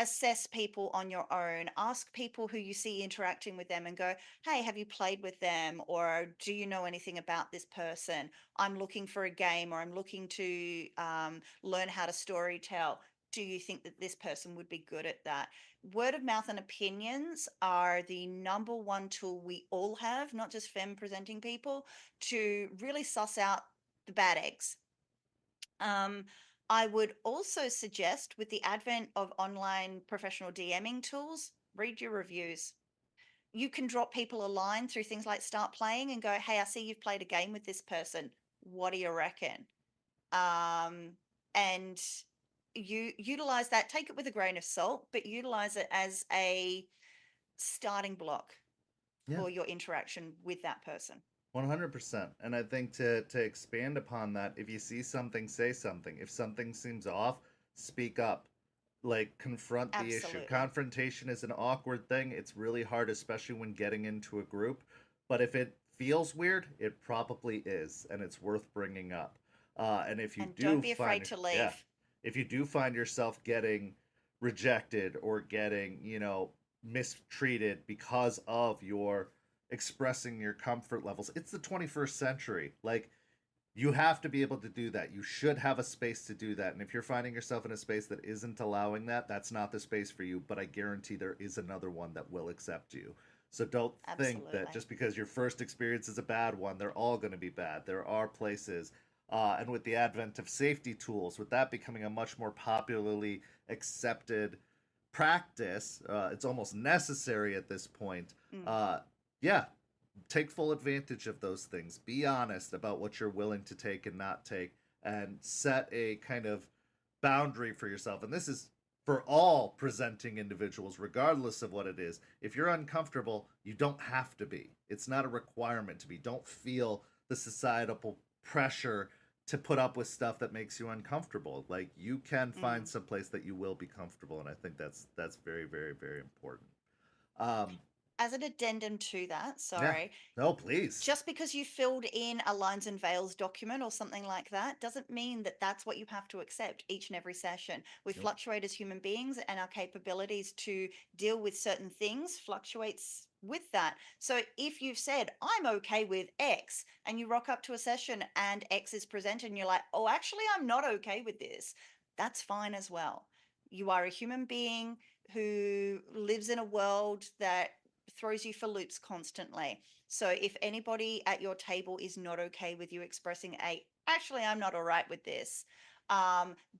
assess people on your own, ask people who you see interacting with them and go, hey, have you played with them? Or do you know anything about this person? I'm looking for a game or I'm looking to learn how to story tell. do you think that this person would be good at that? Word of mouth and opinions are the number one tool we all have, not just femme presenting people, to really suss out the bad eggs. I would also suggest, with the advent of online professional DMing tools, read your reviews. You can drop people a line through things like Start Playing and go, hey, I see you've played a game with this person. What do you reckon? And you utilize that, take it with a grain of salt, but utilize it as a starting block Yeah. for your interaction with that person. 100%. And I think to expand upon that, if you see something, say something. If something seems off, speak up. Like, confront the issue. Absolutely. Confrontation is an awkward thing. It's really hard, especially when getting into a group. But if it feels weird, it probably is, and it's worth bringing up. And if you And do don't be find afraid to leave. if you do find yourself getting rejected or getting, mistreated because of your expressing your comfort levels, it's the 21st century. Like, you have to be able to do that. You should have a space to do that. And if you're finding yourself in a space that isn't allowing that, that's not the space for you. But I guarantee there is another one that will accept you. So don't think that Absolutely. just because your first experience is a bad one, they're all going to be bad. There are places. And with the advent of safety tools, with that becoming a much more popularly accepted practice, it's almost necessary at this point. Yeah, take full advantage of those things. Be honest about what you're willing to take and not take, and set a kind of boundary for yourself. And this is for all presenting individuals, regardless of what it is. If you're uncomfortable, you don't have to be. It's not a requirement to be. Don't feel the societal pressure to put up with stuff that makes you uncomfortable. Like, you can find some place that you will be comfortable, and I think that's very, very, very important. As an addendum to that, Yeah. sorry, No, please. just because you filled in a lines and veils document or something like that doesn't mean that that's what you have to accept each and every session. We Nope. fluctuate as human beings, and our capabilities to deal with certain things fluctuates with that. So if you've said, I'm okay with X, and you rock up to a session and X is presented and you're like, oh, actually, I'm not okay with this, that's fine as well. You are a human being who lives in a world that throws you for loops constantly. So if anybody at your table is not okay with you expressing actually, I'm not all right with this,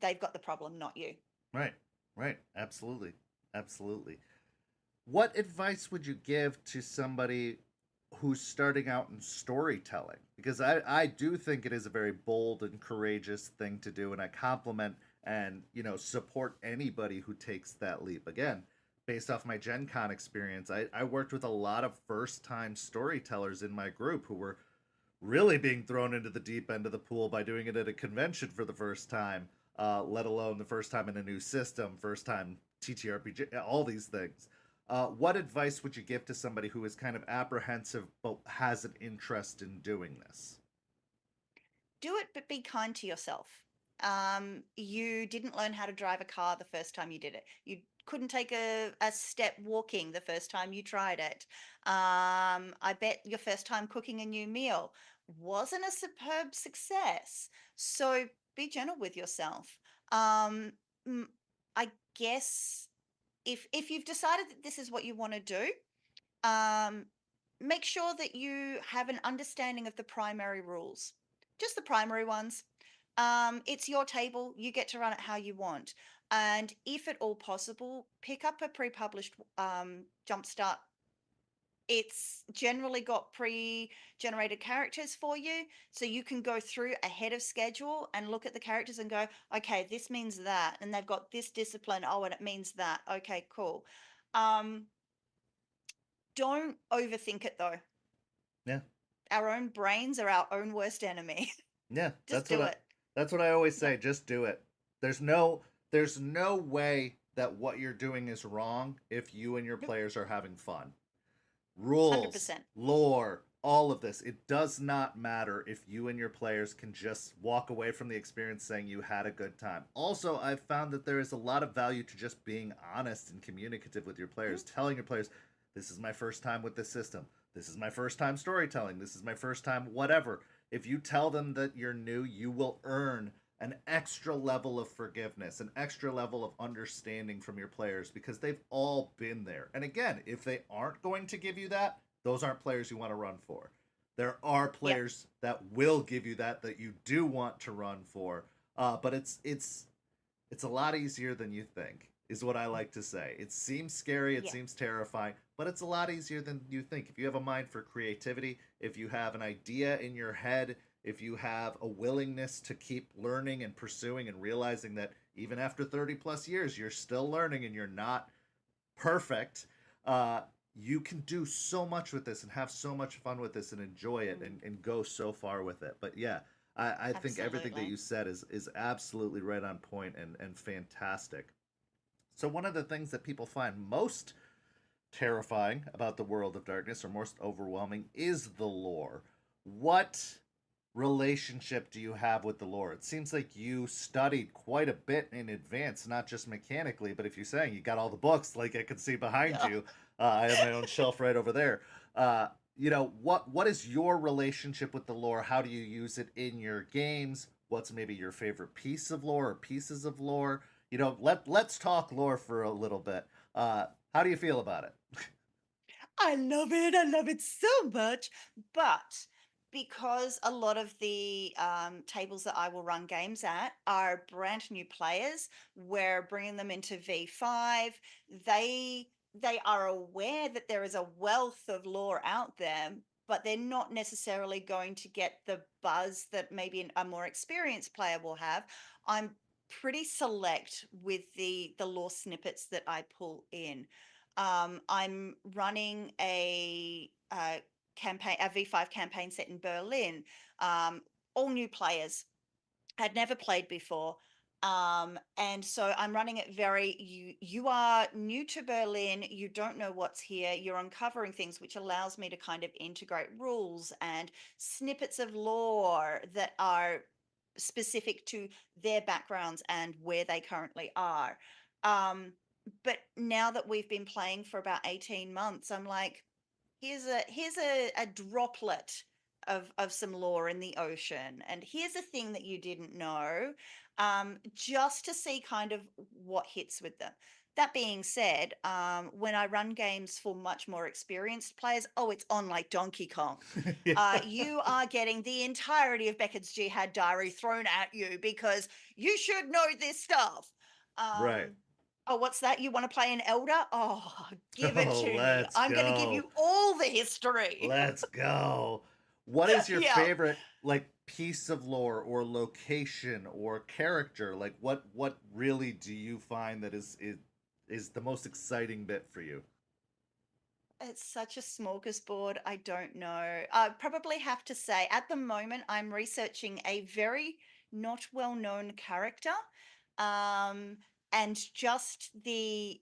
they've got the problem, not you. Right. Absolutely. What advice would you give to somebody who's starting out in storytelling? Because I do think it is a very bold and courageous thing to do, and I compliment and, support anybody who takes that leap. Again, based off my Gen Con experience, I worked with a lot of first-time storytellers in my group who were really being thrown into the deep end of the pool by doing it at a convention for the first time, let alone the first time in a new system, first time TTRPG, all these things. What advice would you give to somebody who is kind of apprehensive but has an interest in doing this? Do it, but be kind to yourself. You didn't learn how to drive a car the first time you did it. You couldn't take a step walking the first time you tried it. I bet your first time cooking a new meal wasn't a superb success. So be gentle with yourself. I guess if you've decided that this is what you want to do, um, make sure that you have an understanding of the primary rules, just the primary ones. It's your table, you get to run it how you want. And if at all possible, pick up a pre-published Jumpstart. It's generally got pre-generated characters for you, so you can go through ahead of schedule and look at the characters and go, okay, this means that, and they've got this discipline, oh, and it means that. Okay, cool. Don't overthink it though. Yeah. Our own brains are our own worst enemy. Yeah, Just do it. that's what I always say. Yeah. Just do it. There's no way that what you're doing is wrong if you and your Nope. players are having fun. Rules, 100%. lore, all of this. It does not matter if you and your players can just walk away from the experience saying you had a good time. Also, I've found that there is a lot of value to just being honest and communicative with your players, telling your players, this is my first time with this system. This is my first time storytelling. This is my first time whatever. If you tell them that you're new, you will earn an extra level of forgiveness, an extra level of understanding from your players because they've all been there. And again, if they aren't going to give you that, those aren't players you want to run for. There are Yep. players that will give you that you do want to run for, but it's a lot easier than you think, is what I like to say. It seems scary, it Yeah. seems terrifying, but it's a lot easier than you think. If you have a mind for creativity, if you have an idea in your head, if you have a willingness to keep learning and pursuing and realizing that even after 30 plus years, you're still learning and you're not perfect, you can do so much with this and have so much fun with this and enjoy it and go so far with it. But yeah, I think everything that Absolutely. you said is absolutely right on point and fantastic. So one of the things that people find most terrifying about the world of darkness or most overwhelming is the lore. What relationship do you have with the lore? It seems like you studied quite a bit in advance, not just mechanically, but if you're saying you got all the books, like I can see behind Yeah. you, I have my own shelf right over there. What is your relationship with the lore? How do you use it in your games? What's maybe your favorite piece of lore or pieces of lore? Let's talk lore for a little bit. How do you feel about it? I love it. I love it so much. But because a lot of the tables that I will run games at are brand new players, we're bringing them into V5. They are aware that there is a wealth of lore out there, but they're not necessarily going to get the buzz that maybe a more experienced player will have. I'm pretty select with the lore snippets that I pull in. I'm running a V5 campaign set in Berlin. All new players had never played before. And so I'm running it very you are new to Berlin, you don't know what's here, you're uncovering things, which allows me to kind of integrate rules and snippets of lore that are specific to their backgrounds and where they currently are. Um, but now that we've been playing for about 18 months, I'm like, here's a droplet of some lore in the ocean, and here's a thing that you didn't know, just to see kind of what hits with them. That being said, when I run games for much more experienced players, oh, it's on like Donkey Kong. Yeah. You are getting the entirety of Beckett's Jihad Diary thrown at you because you should know this stuff. Right. Um, oh, what's that? You want to play an elder? Oh, give it Oh, to me. let's I'm going to give go. you all the history. Let's go. What is your Yeah. favorite like piece of lore or location or character? Like what really do you find that is the most exciting bit for you? It's such a smorgasbord. I don't know. I probably have to say, at the moment, I'm researching a very not well known character. Um, and just the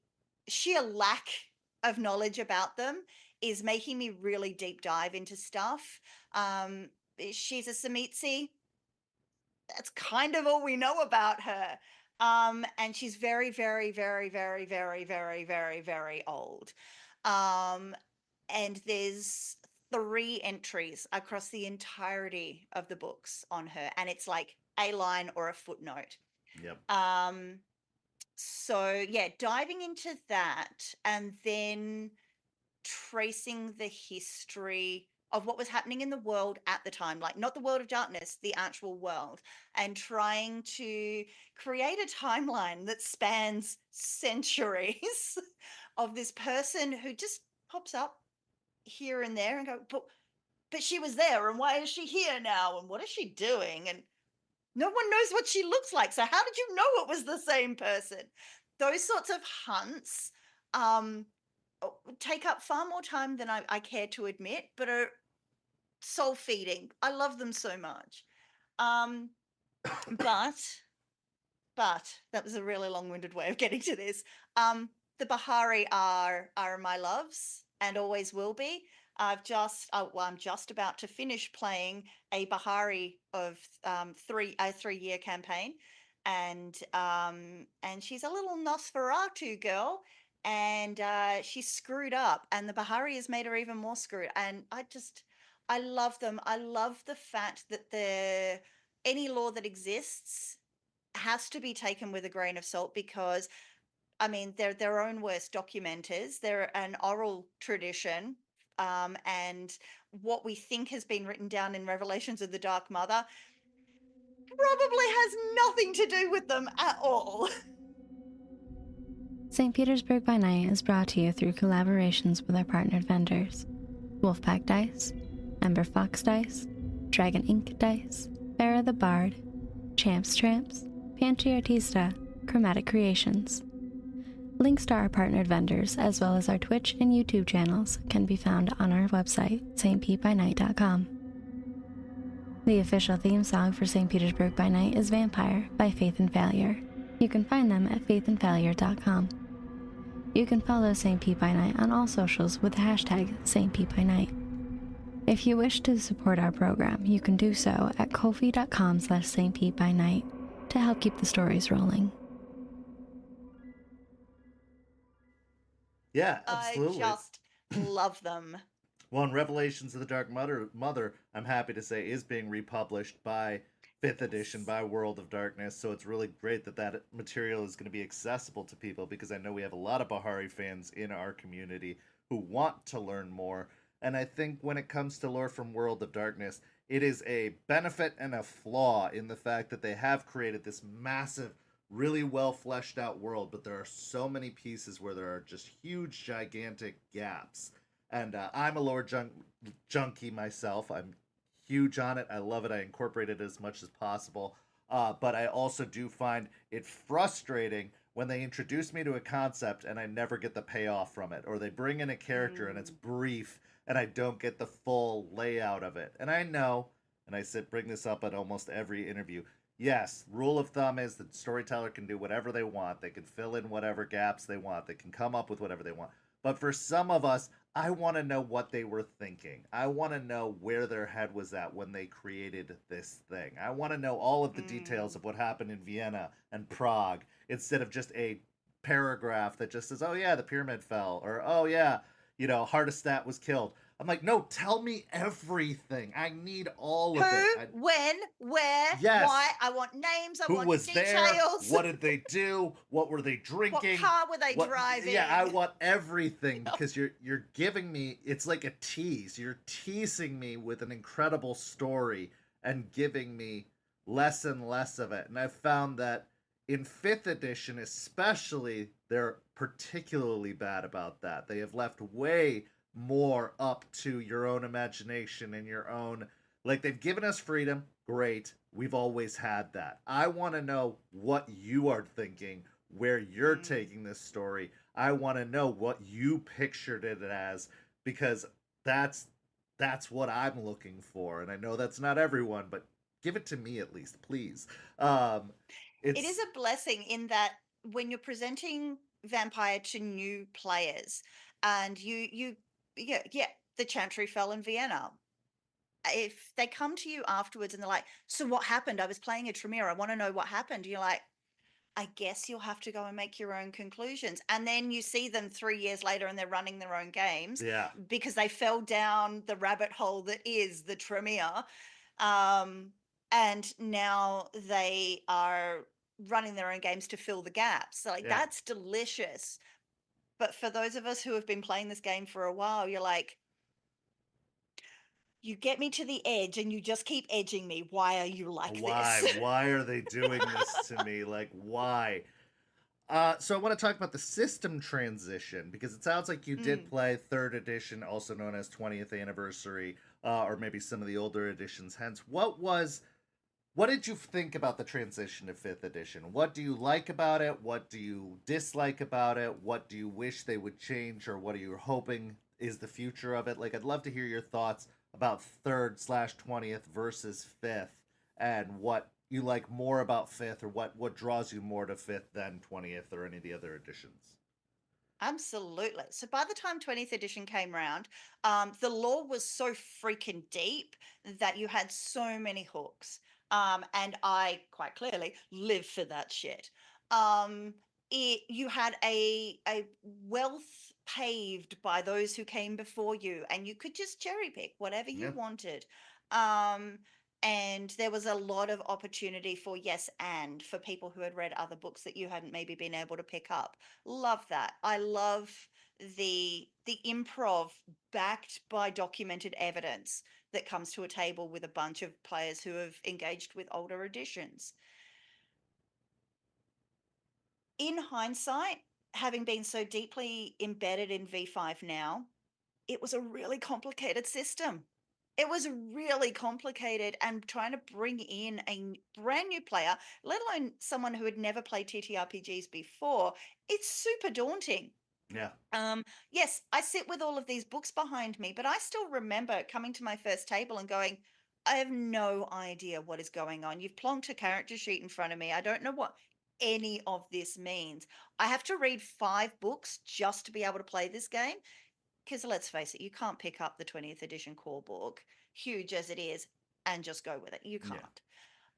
sheer lack of knowledge about them is making me really deep dive into stuff. Um, she's a Samitsi. That's kind of all we know about her. And she's very, very, very, very, very, very, very, very old. Um, and there's three entries across the entirety of the books on her, and it's like a line or a footnote. Yep. Um, so yeah, diving into that and then tracing the history of what was happening in the world at the time, like not the world of darkness, the actual world, and trying to create a timeline that spans centuries of this person who just pops up here and there and go, but she was there, and why is she here now, and what is she doing? And no one knows what she looks like. So how did you know it was the same person? Those sorts of hunts um, take up far more time than I care to admit, but are soul feeding. I love them so much. Um, but that was a really long-winded way of getting to this. The Bahari are my loves and always will be. I'm just about to finish playing a Bahari of a 3-year campaign, and she's a little Nosferatu girl, and she's screwed up, and the Bahari has made her even more screwed. And I love them. I love the fact that the any law that exists has to be taken with a grain of salt because, I mean, they're their own worst documenters. They're an oral tradition. And what we think has been written down in Revelations of the Dark Mother probably has nothing to do with them at all. St. Petersburg by Night is brought to you through collaborations with our partnered vendors: Wolfpack Dice, Ember Fox Dice, Dragon Ink Dice, Farrah the Bard, Champs Tramps, Pantry Artista, Chromatic Creations. Links to our partnered vendors, as well as our Twitch and YouTube channels, can be found on our website, stpbynight.com. The official theme song for St. Petersburg by Night is Vampire by Faith and Failure. You can find them at faithandfailure.com. You can follow St. Pete by Night on all socials with the hashtag St. Pete by Night. If you wish to support our program, you can do so at ko-fi.com/St. Pete by Night to help keep the stories rolling. Yeah, absolutely. I just love them. Well, in Revelations of the Dark Mother, I'm happy to say, is being republished by 5th edition, by World of Darkness, so it's really great that that material is going to be accessible to people, because I know we have a lot of Bahari fans in our community who want to learn more. And I think when it comes to lore from World of Darkness, it is a benefit and a flaw in the fact that they have created this massive, really well fleshed out world, but there are so many pieces where there are just huge, gigantic gaps. And I'm a lore junkie myself. I'm huge on it. I love it. I incorporate it as much as possible. But I also do find it frustrating when they introduce me to a concept and I never get the payoff from it, or they bring in a character and it's brief and I don't get the full layout of it. And I know, and I bring this up at almost every interview. Yes, rule of thumb is that storyteller can do whatever they want. They can fill in whatever gaps they want. They can come up with whatever they want. But for some of us, I want to know what they were thinking. I want to know where their head was at when they created this thing. I want to know all of the details of what happened in Vienna and Prague, instead of just a paragraph that just says, oh yeah, the pyramid fell, or oh yeah, Hardestat was killed. I'm like, no, tell me everything. I need all of it. When, where, Yes. why. I want names. I Who want was details. there? What did they do? What were they drinking? What car were they driving? Yeah, I want everything, because you're giving me, it's like a tease. You're teasing me with an incredible story and giving me less and less of it. And I've found that in 5th edition especially, they're particularly bad about that. They have left way more up to your own imagination and your own, like, they've given us freedom. Great, we've always had that. I want to know what you are thinking, where you're taking this story. I want to know what you pictured it as, because that's what I'm looking for. And I know that's not everyone, but give it to me at least, please. It is a blessing in that when you're presenting Vampire to new players, and the Chantry fell in Vienna. If they come to you afterwards and they're like, so what happened? I was playing a Tremere. I want to know what happened. You're like, I guess you'll have to go and make your own conclusions. And then you see them 3 years later and they're running their own games, because they fell down the rabbit hole that is the Tremere. And now they are running their own games to fill the gaps. So that's delicious. But for those of us who have been playing this game for a while, you're like, you get me to the edge and you just keep edging me. Why are you like this? Why are they doing this to me? Like, why? So I want to talk about the system transition, because it sounds like you did play 3rd edition, also known as 20th Anniversary, or maybe some of the older editions. Hence, what did you think about the transition to 5th edition? What do you like about it? What do you dislike about it? What do you wish they would change, or what are you hoping is the future of it? Like, I'd love to hear your thoughts about 3rd/20th versus 5th, and what you like more about 5th, or what draws you more to 5th than 20th or any of the other editions. Absolutely. So by the time 20th edition came around, the lore was so freaking deep that you had so many hooks. And I quite clearly live for that shit. You had a wealth paved by those who came before you, and you could just cherry pick whatever you wanted. And there was a lot of opportunity for yes and for people who had read other books that you hadn't maybe been able to pick up. Love that. I love the improv backed by documented evidence that comes to a table with a bunch of players who have engaged with older editions. In hindsight, having been so deeply embedded in V5 now, it was a really complicated system. It was really complicated, and trying to bring in brand new player, let alone someone who had never played TTRPGs before, it's super daunting. Yeah. Yes, I sit with all of these books behind me, but I still remember coming to my first table and going, I have no idea what is going on. You've plonked a character sheet in front of me. I don't know what any of this means. I have to read 5 books just to be able to play this game. Because let's face it, you can't pick up the 20th edition core book, huge as it is, and just go with it. You Yeah. can't.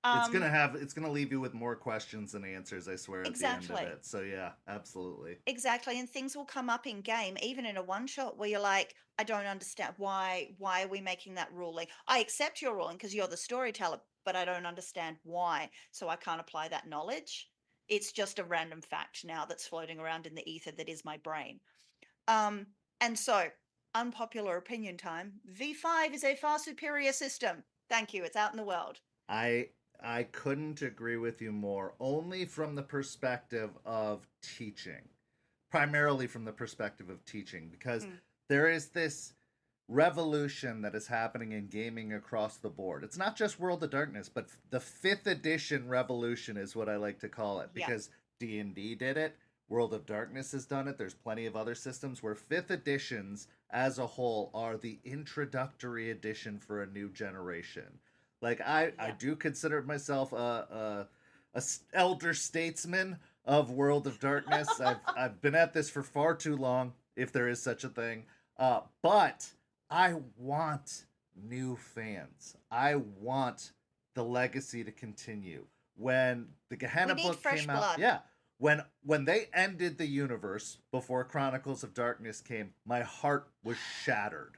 It's gonna leave you with more questions than answers, I swear, at the end of Exactly. it. So yeah, absolutely. Exactly. And things will come up in game, even in a one shot, where you're like, I don't understand why are we making that ruling? I accept your ruling because you're the storyteller, but I don't understand why. So I can't apply that knowledge. It's just a random fact now that's floating around in the ether that is my brain. Um, and so, unpopular opinion time, V5 is a far superior system. Thank you. It's out in the world. I I couldn't agree with you more, only from the perspective of teaching. Primarily from the perspective of teaching, because Mm. there is this revolution that is happening in gaming across the board. It's not just World of Darkness, but the 5th edition revolution is what I like to call it, Yeah. because D&D did it, World of Darkness has done it, there's plenty of other systems where 5th editions as a whole are the introductory edition for a new generation. Like I Yeah. do consider myself a elder statesman of World of Darkness. I've been at this for far too long, if there is such a thing. But I want new fans. I want the legacy to continue. When the Gehenna We need book fresh came out, blood. yeah, when they ended the universe before Chronicles of Darkness came, my heart was shattered.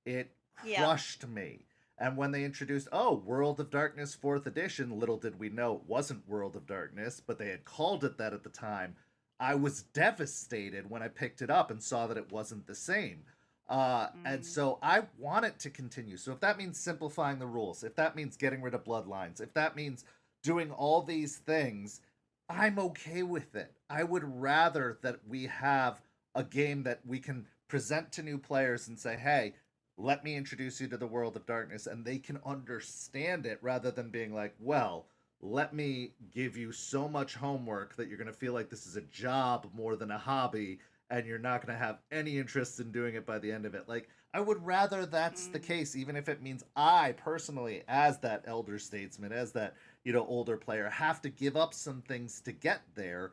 It Yeah. crushed me. And when they introduced, oh, World of Darkness 4th edition, little did we know it wasn't World of Darkness, but they had called it that at the time. I was devastated when I picked it up and saw that it wasn't the same. And Mm. so I want it to continue. So if that means simplifying the rules, if that means getting rid of bloodlines, if that means doing all these things, I'm okay with it. I would rather that we have a game that we can present to new players and say, hey, let me introduce you to the World of Darkness, and they can understand it rather than being like, well, let me give you so much homework that you're going to feel like this is a job more than a hobby, and you're not going to have any interest in doing it by the end of it. Like, I would rather that's the Mm. case, even if it means I personally, as that elder statesman, as that, older player, have to give up some things to get there.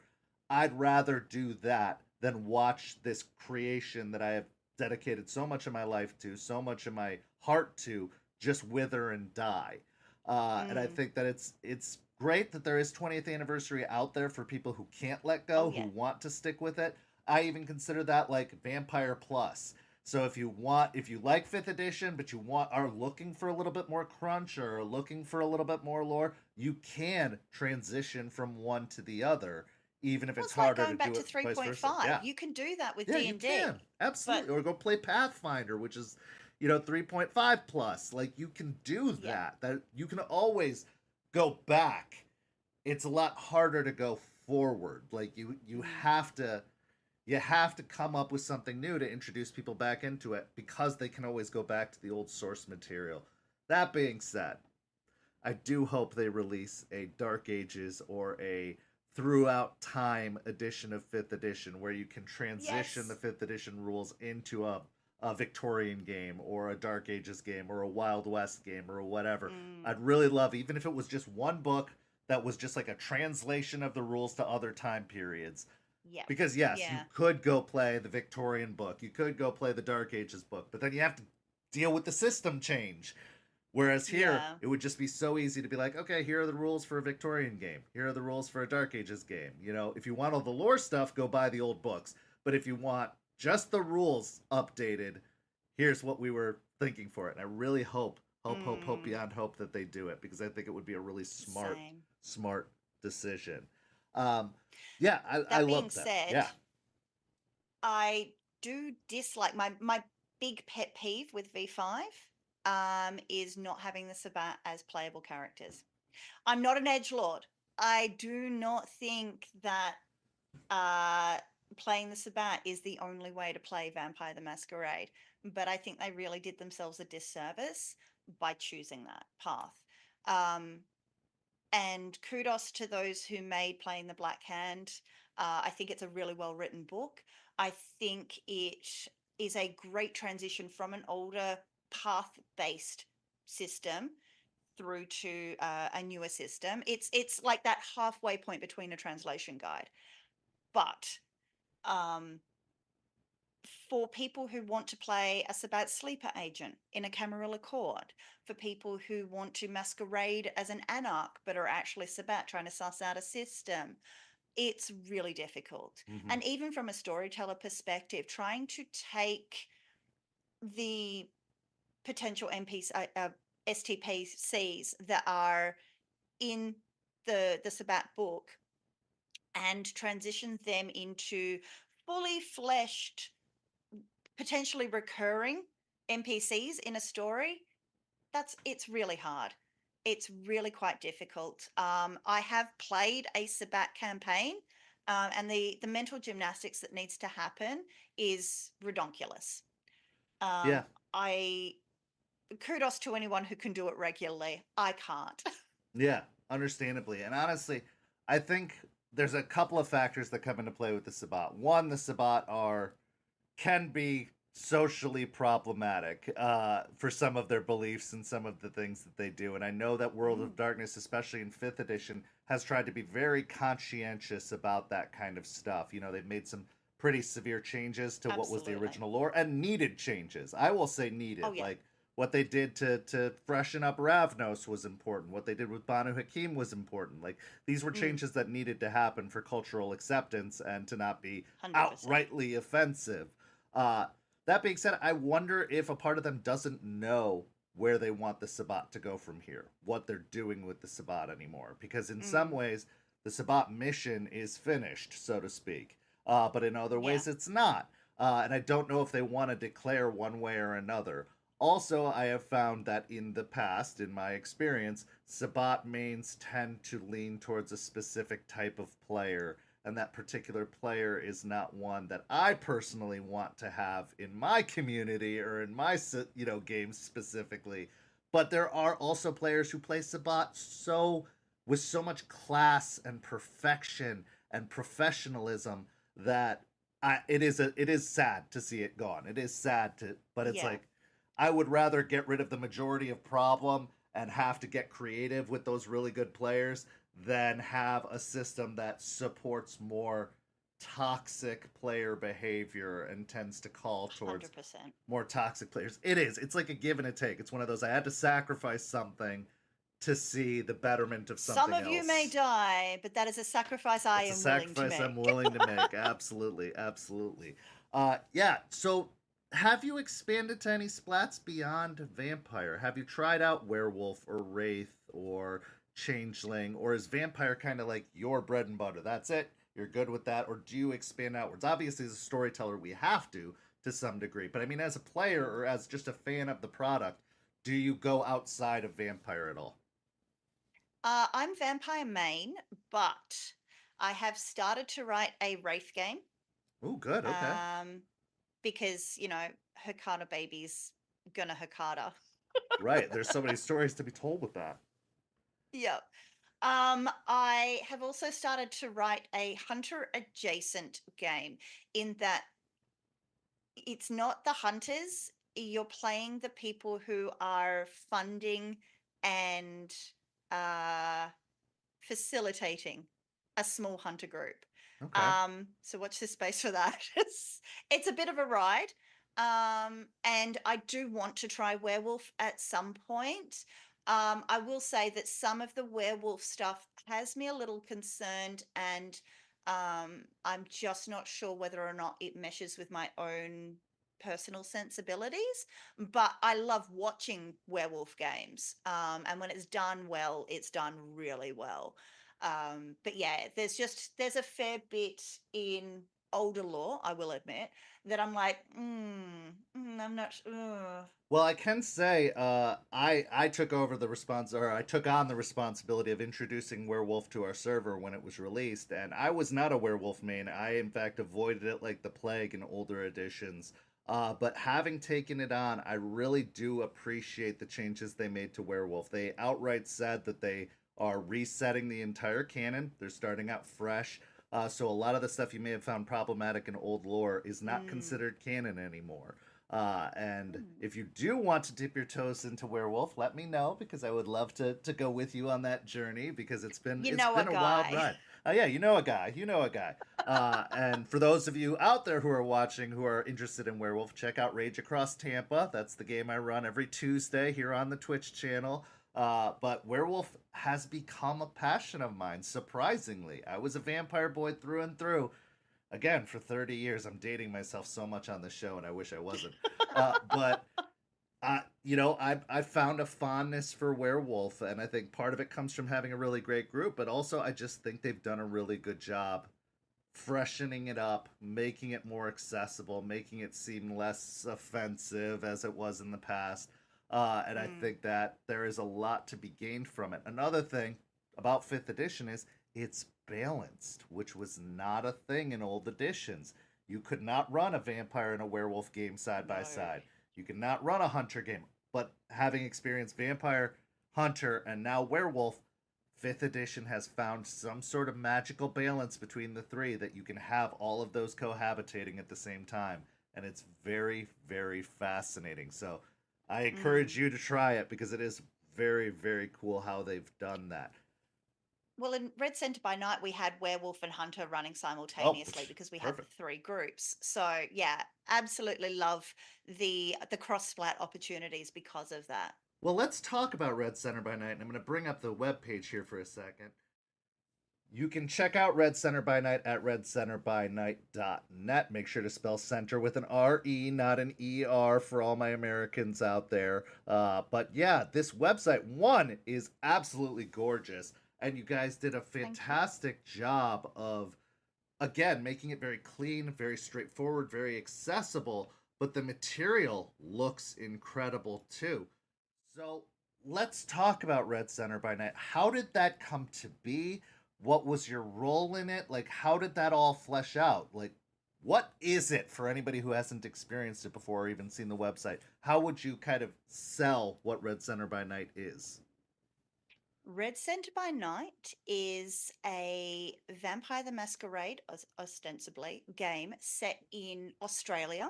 I'd rather do that than watch this creation that I have dedicated so much of my life to, so much of my heart to, just wither and die. And I Mm. think that it's great that there is 20th anniversary out there for people who can't let Oh, go, who yeah. want to stick with it. I even consider that like Vampire Plus. So if you like 5th edition, but are looking for a little bit more crunch or looking for a little bit more lore, you can transition from one to the other, even if Well, it's it's like harder to going back do to it vice versa. 3.5. Yeah. You can do that with Yeah, you can. D&D. But Absolutely. Or go play Pathfinder, which is, 3.5 plus. Like you can do yeah. that. That you can always go back. It's a lot harder to go forward. Like you Mm. have to come up with something new to introduce people back into it because they can always go back to the old source material. That being said, I do hope they release a Dark Ages or a throughout time edition of 5th edition where you can transition the Yes. 5th edition rules into a Victorian game or a Dark Ages game or a Wild West game or whatever. Mm. I'd really love, even if it was just one book that was just like a translation of the rules to other time periods. Yeah. Because yes, you Yeah. could go play the Victorian book, you could go play the Dark Ages book, but then you have to deal with the system change. Whereas here, Yeah. it would just be so easy to be like, okay, here are the rules for a Victorian game. Here are the rules for a Dark Ages game. If you want all the lore stuff, go buy the old books. But if you want just the rules updated, here's what we were thinking for it. And I really hope hope Mm, beyond hope that they do it, because I think it would be a really same. smart decision. Um, yeah, I That being love that. said, Yeah. I do dislike my big pet peeve with V5 is not having the Sabat as playable characters. I'm not an edge lord. I do not think that uh, playing the Sabat is the only way to play Vampire the Masquerade, but I think they really did themselves a disservice by choosing that path. Um, and kudos to those who made Playing the Black Hand. I think it's a really well written book. I think it is a great transition from an older path based system through to a newer system. It's like that halfway point between a translation guide. But um, for people who want to play a Sabat sleeper agent in a Camarilla Court, for people who want to masquerade as an Anarch but are actually Sabat trying to suss out a system, it's really difficult. Hmm. And even from a storyteller perspective, trying to take the potential MPs, STPCs that are in the Sabat book and transition them into fully fleshed, potentially recurring NPCs in a story, it's really hard. It's really quite difficult. I have played a Sabat campaign, and the mental gymnastics that needs to happen is redonkulous. Yeah. I kudos to anyone who can do it regularly. I can't. Yeah, understandably. And honestly, I think there's a couple of factors that come into play with the Sabbat. One, the Sabbat can be socially problematic for some of their beliefs and some of the things that they do. And I know that World Mm, of Darkness, especially in 5th edition, has tried to be very conscientious about that kind of stuff. You know, they've made some pretty severe changes to what was the absolutely. original lore, and needed changes. I will say Oh needed. yeah. Like, what they did to freshen up Ravnos was important. What they did with Banu Hakim was important. Like, these were Mm, changes that needed to happen for cultural acceptance and to not be 100%. outrightly offensive. Uh, that being said, I wonder if a part of them doesn't know where they want the Sabbat to go from here, what they're doing with the Sabbat anymore. Because in some Mm, ways, the Sabbat mission is finished, so to speak. But in other yeah. ways, it's not. And I don't know if they want to declare one way or another. Also, I have found that in the past, in my experience, Sabbat mains tend to lean towards a specific type of player, and that particular player is not one that I personally want to have in my community or in my games specifically. But there are also players who play Sabbat with so much class and perfection and professionalism that it is sad to see it gone. It is sad to, but it's Yeah. like I would rather get rid of the majority of problem and have to get creative with those really good players than have a system that supports more toxic player behavior and tends to call towards 100%. more toxic players. It is. It's like a give and a take. It's one of those I had to sacrifice something to see the betterment of Some something of you may else. die, but that is a sacrifice I It's a am willing to sacrifice I'm make. willing to make. Absolutely, absolutely. Yeah. So, have you expanded to any splats beyond vampire? Have you tried out werewolf or wraith or changeling, or is vampire kind of like your bread and butter? That's it. You're good with that, or do you expand outwards? Obviously, as a storyteller, we have to some degree. But I mean, as a player or as just a fan of the product, do you go outside of vampire at all? I'm vampire main, but I have started to write a Wraith game. Oh, good. Okay. Um, because, Hikata baby's gonna Hikata. Right. There's so many stories to be told with that. Yep. I have also started to write a hunter adjacent game in that it's not the hunters, you're playing the people who are funding and uh facilitating a small hunter group. Okay. So watch this space for that. It's a bit of a ride. And I do want to try werewolf at some point. I will say that some of the werewolf stuff has me a little concerned, and I'm just not sure whether or not it meshes with my own personal sensibilities, but I love watching werewolf games. And when it's done well, it's done really well. But yeah, there's a fair bit in older lore, I will admit, that I'm like, I'm not sure. Well, I can say I took over the I took on the responsibility of introducing werewolf to our server when it was released, and I was not a werewolf main. I in fact avoided it like the plague in older editions. But having taken it on, I really do appreciate the changes they made to werewolf. They outright said that they are resetting the entire canon. They're starting out fresh. So a lot of the stuff you may have found problematic in old lore is not Mm. considered canon anymore. And Mm. if you do want to dip your toes into werewolf, let me know because I would love to go with you on that journey because You it's know a been a wild guy. ride. Yeah, you know a guy, you know a guy. And for those of you out there who are watching who are interested in werewolf, check out Rage Across Tampa. That's the game I run every Tuesday here on the Twitch channel. But werewolf has become a passion of mine. Surprisingly, I was a vampire boy through and through again for 30 years. I'm dating myself so much on the show and I wish I wasn't. But I found a fondness for werewolf, and I think part of it comes from having a really great group, but also I just think they've done a really good job freshening it up, making it more accessible, making it seem less offensive as it was in the past. And I Mm. think that there is a lot to be gained from it. Another thing about 5th edition is it's balanced, which was not a thing in old editions. You could not run a vampire and a werewolf game side by No. side. You could not run a hunter game. But having experienced vampire, hunter, and now werewolf, 5th edition has found some sort of magical balance between the three that you can have all of those cohabitating at the same time. And it's very, very fascinating. So I Mm. encourage you to try it because it is very, very cool how they've done that. Well, in Red Centre by Night, we had werewolf and hunter running Oh, simultaneously because we had the perfect. three groups. So yeah, absolutely love the cross splat opportunities because of that. Well, let's talk about Red Center by Night. And I'm going to bring up the web page here for a second. You can check out Red Center by Night at redcenterbynight.net. Make sure to spell center with an R-E, not an E-R for all my Americans out there. But yeah, this website, one, is absolutely gorgeous. And you guys did a Thank you. fantastic job of, again, making it very clean, very straightforward, very accessible. But the material looks incredible too. So let's talk about Red Center by Night. How did that come to be? What was your role in it? Like, how did that all flesh out? Like, what is it for anybody who hasn't experienced it before or even seen the website? How would you kind of sell what Red Center by Night is? Red Centre by Night is a Vampire the Masquerade, ostensibly, game set in Australia,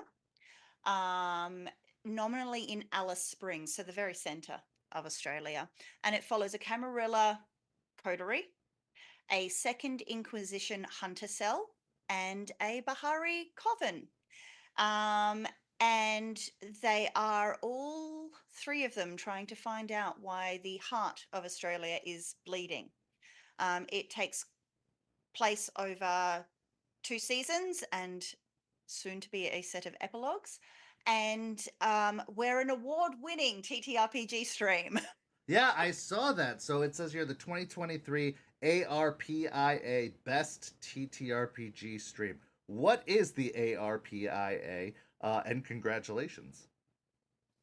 um, nominally in Alice Springs, so the very centre of Australia. And it follows a Camarilla coterie, a Second Inquisition hunter cell, and a Bahari coven. Um, and they are all three of them trying to find out why the heart of Australia is bleeding. It takes place over 2 seasons and soon to be a set of epilogues. And we're an award winning TTRPG stream. Yeah, I saw that. So it says here the 2023 ARPIA Best TTRPG Stream. What is the ARPIA? And congratulations.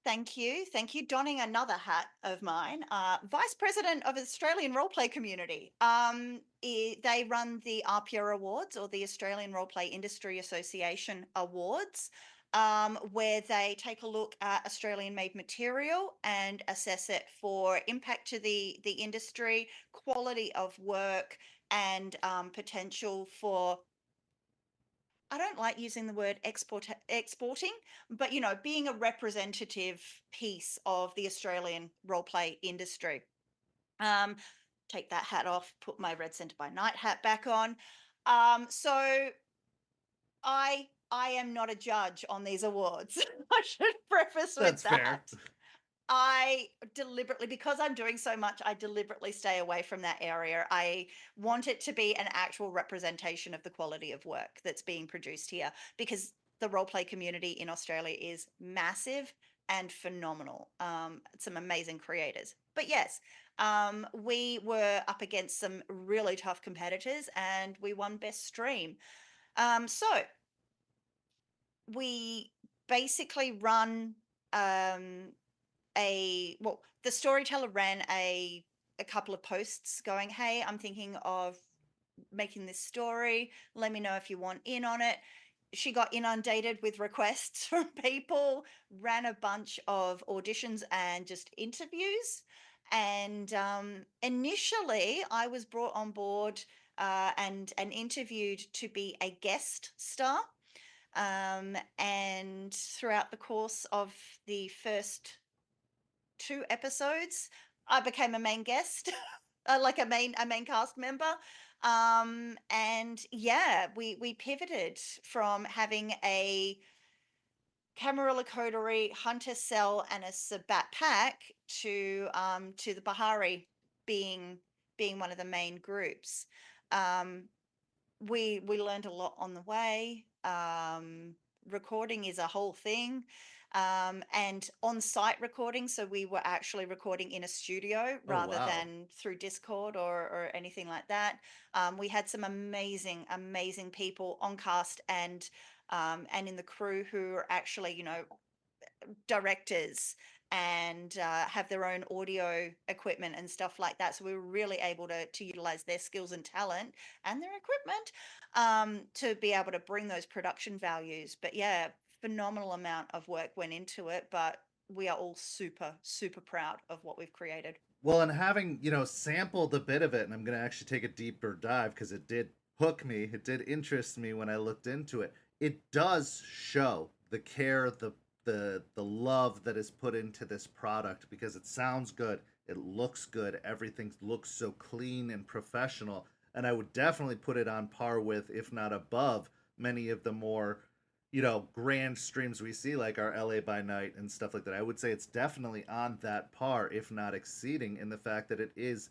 Thank you. Thank you. Donning another hat of mine, Vice President of Australian Roleplay Community. They run the ARPIA Awards, or the Australian Roleplay Industry Association Awards, where they take a look at Australian-made material and assess it for impact to the industry, quality of work, and potential for, I don't like using the word exporting, but being a representative piece of the Australian role play industry. Um, Take that hat off, put my Red Centre by Night hat back on. So I am not a judge on these awards. I should preface with That's fair. that. I deliberately, because I'm doing so much, I deliberately stay away from that area. I want it to be an actual representation of the quality of work that's being produced here, because the roleplay community in Australia is massive and phenomenal. Some amazing creators. But yes, we were up against some really tough competitors and we won best stream. So we basically run the Storyteller ran a couple of posts going, hey, I'm thinking of making this story. Let me know if you want in on it. She got inundated with requests from people, ran a bunch of auditions and just interviews. And initially, I was brought on board and interviewed to be a guest star. And throughout the course of the first 2 episodes, I became a main guest, like a main cast member. And yeah, we pivoted from having a Camarilla coterie, Hunter Cell, and a Sabat pack to the Bahari being one of the main groups. We learned a lot on the way. Recording is a whole thing. And on-site recording, so we were actually recording in a studio Oh, rather wow. than through Discord or anything like that. We had some amazing people on cast and in the crew who are actually, you know, directors and have their own audio equipment and stuff like that. So we were really able to utilize their skills and talent and their equipment to be able to bring those production values. But yeah, phenomenal amount of work went into it, but we are all super, super proud of what we've created. Well, and having, sampled a bit of it, and I'm going to actually take a deeper dive because it did hook me, it did interest me when I looked into it. It does show the care, the love that is put into this product because it sounds good, it looks good, everything looks so clean and professional, and I would definitely put it on par with, if not above, many of the more grand streams we see, like our LA by Night and stuff like that. I would say it's definitely on that par, if not exceeding, in the fact that it is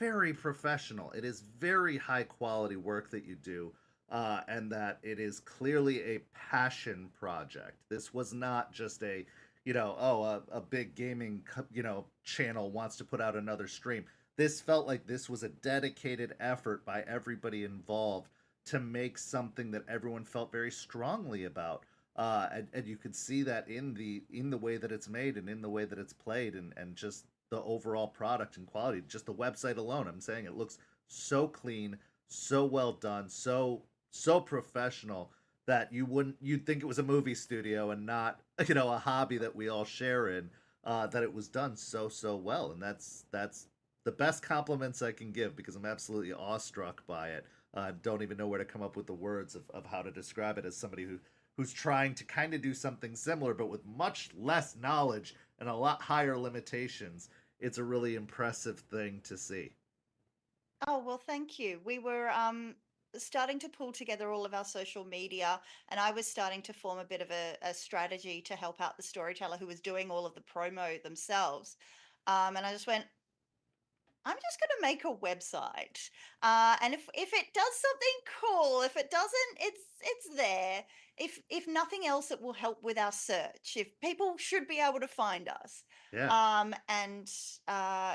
very professional. It is very high quality work that you do, and that it is clearly a passion project. This was not just a big gaming, channel wants to put out another stream. This felt like this was a dedicated effort by everybody involved to make something that everyone felt very strongly about. And you could see that in the way that it's made and in the way that it's played and just the overall product and quality. Just the website alone, I'm saying it looks so clean, so well done, so professional that you'd think it was a movie studio and not a hobby that we all share in. That it was done so well, and that's the best compliments I can give because I'm absolutely awestruck by it. Don't even know where to come up with the words of how to describe it as somebody who's trying to kind of do something similar but with much less knowledge and a lot higher limitations. It's a really impressive thing to see. Oh, well, thank you. We were starting to pull together all of our social media, and I was starting to form a bit of a strategy to help out the storyteller who was doing all of the promo themselves. And I just went, I'm just going to make a website, and if it does something cool, if it doesn't, it's there. If nothing else, it will help with our search. If people should be able to find us, Yeah. and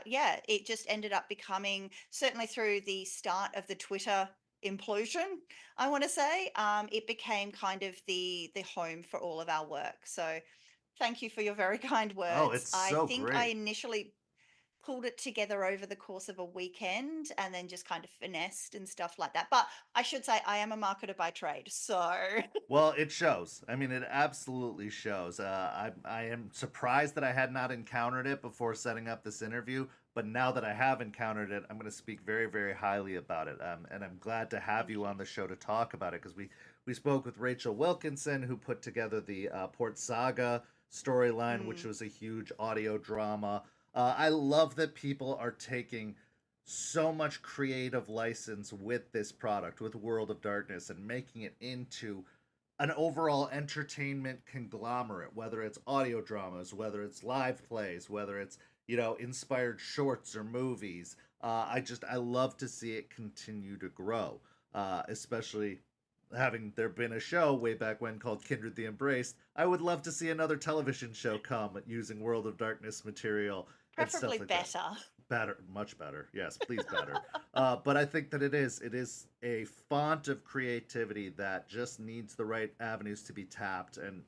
yeah, it just ended up becoming certainly through the start of the Twitter implosion. I want to say it became kind of the home for all of our work. So thank you for your very kind Oh, words. it's I so think I great. initially pulled it together over the course of a weekend and then just kind of finessed and stuff like that. But I should say I am a marketer by trade. So Well, it shows. I mean, it absolutely shows. I am surprised that I had not encountered it before setting up this interview, but now that I have encountered it, I'm going to speak very, very highly about it. And I'm glad to have thank you you. on the show to talk about it because we spoke with Rachel Wilkinson, who put together the Port Saga storyline, which Mm. was a huge audio drama. I love that people are taking so much creative license with this product, with World of Darkness, and making it into an overall entertainment conglomerate, whether it's audio dramas, whether it's live plays, whether it's, inspired shorts or movies. I love to see it continue to grow, especially having there been a show way back when called Kindred the Embraced, I would love to see another television show come using World of Darkness material and Preferably stuff like that. better. Better, much better. Yes, please better. But I think that it is a font of creativity that just needs the right avenues to be tapped, and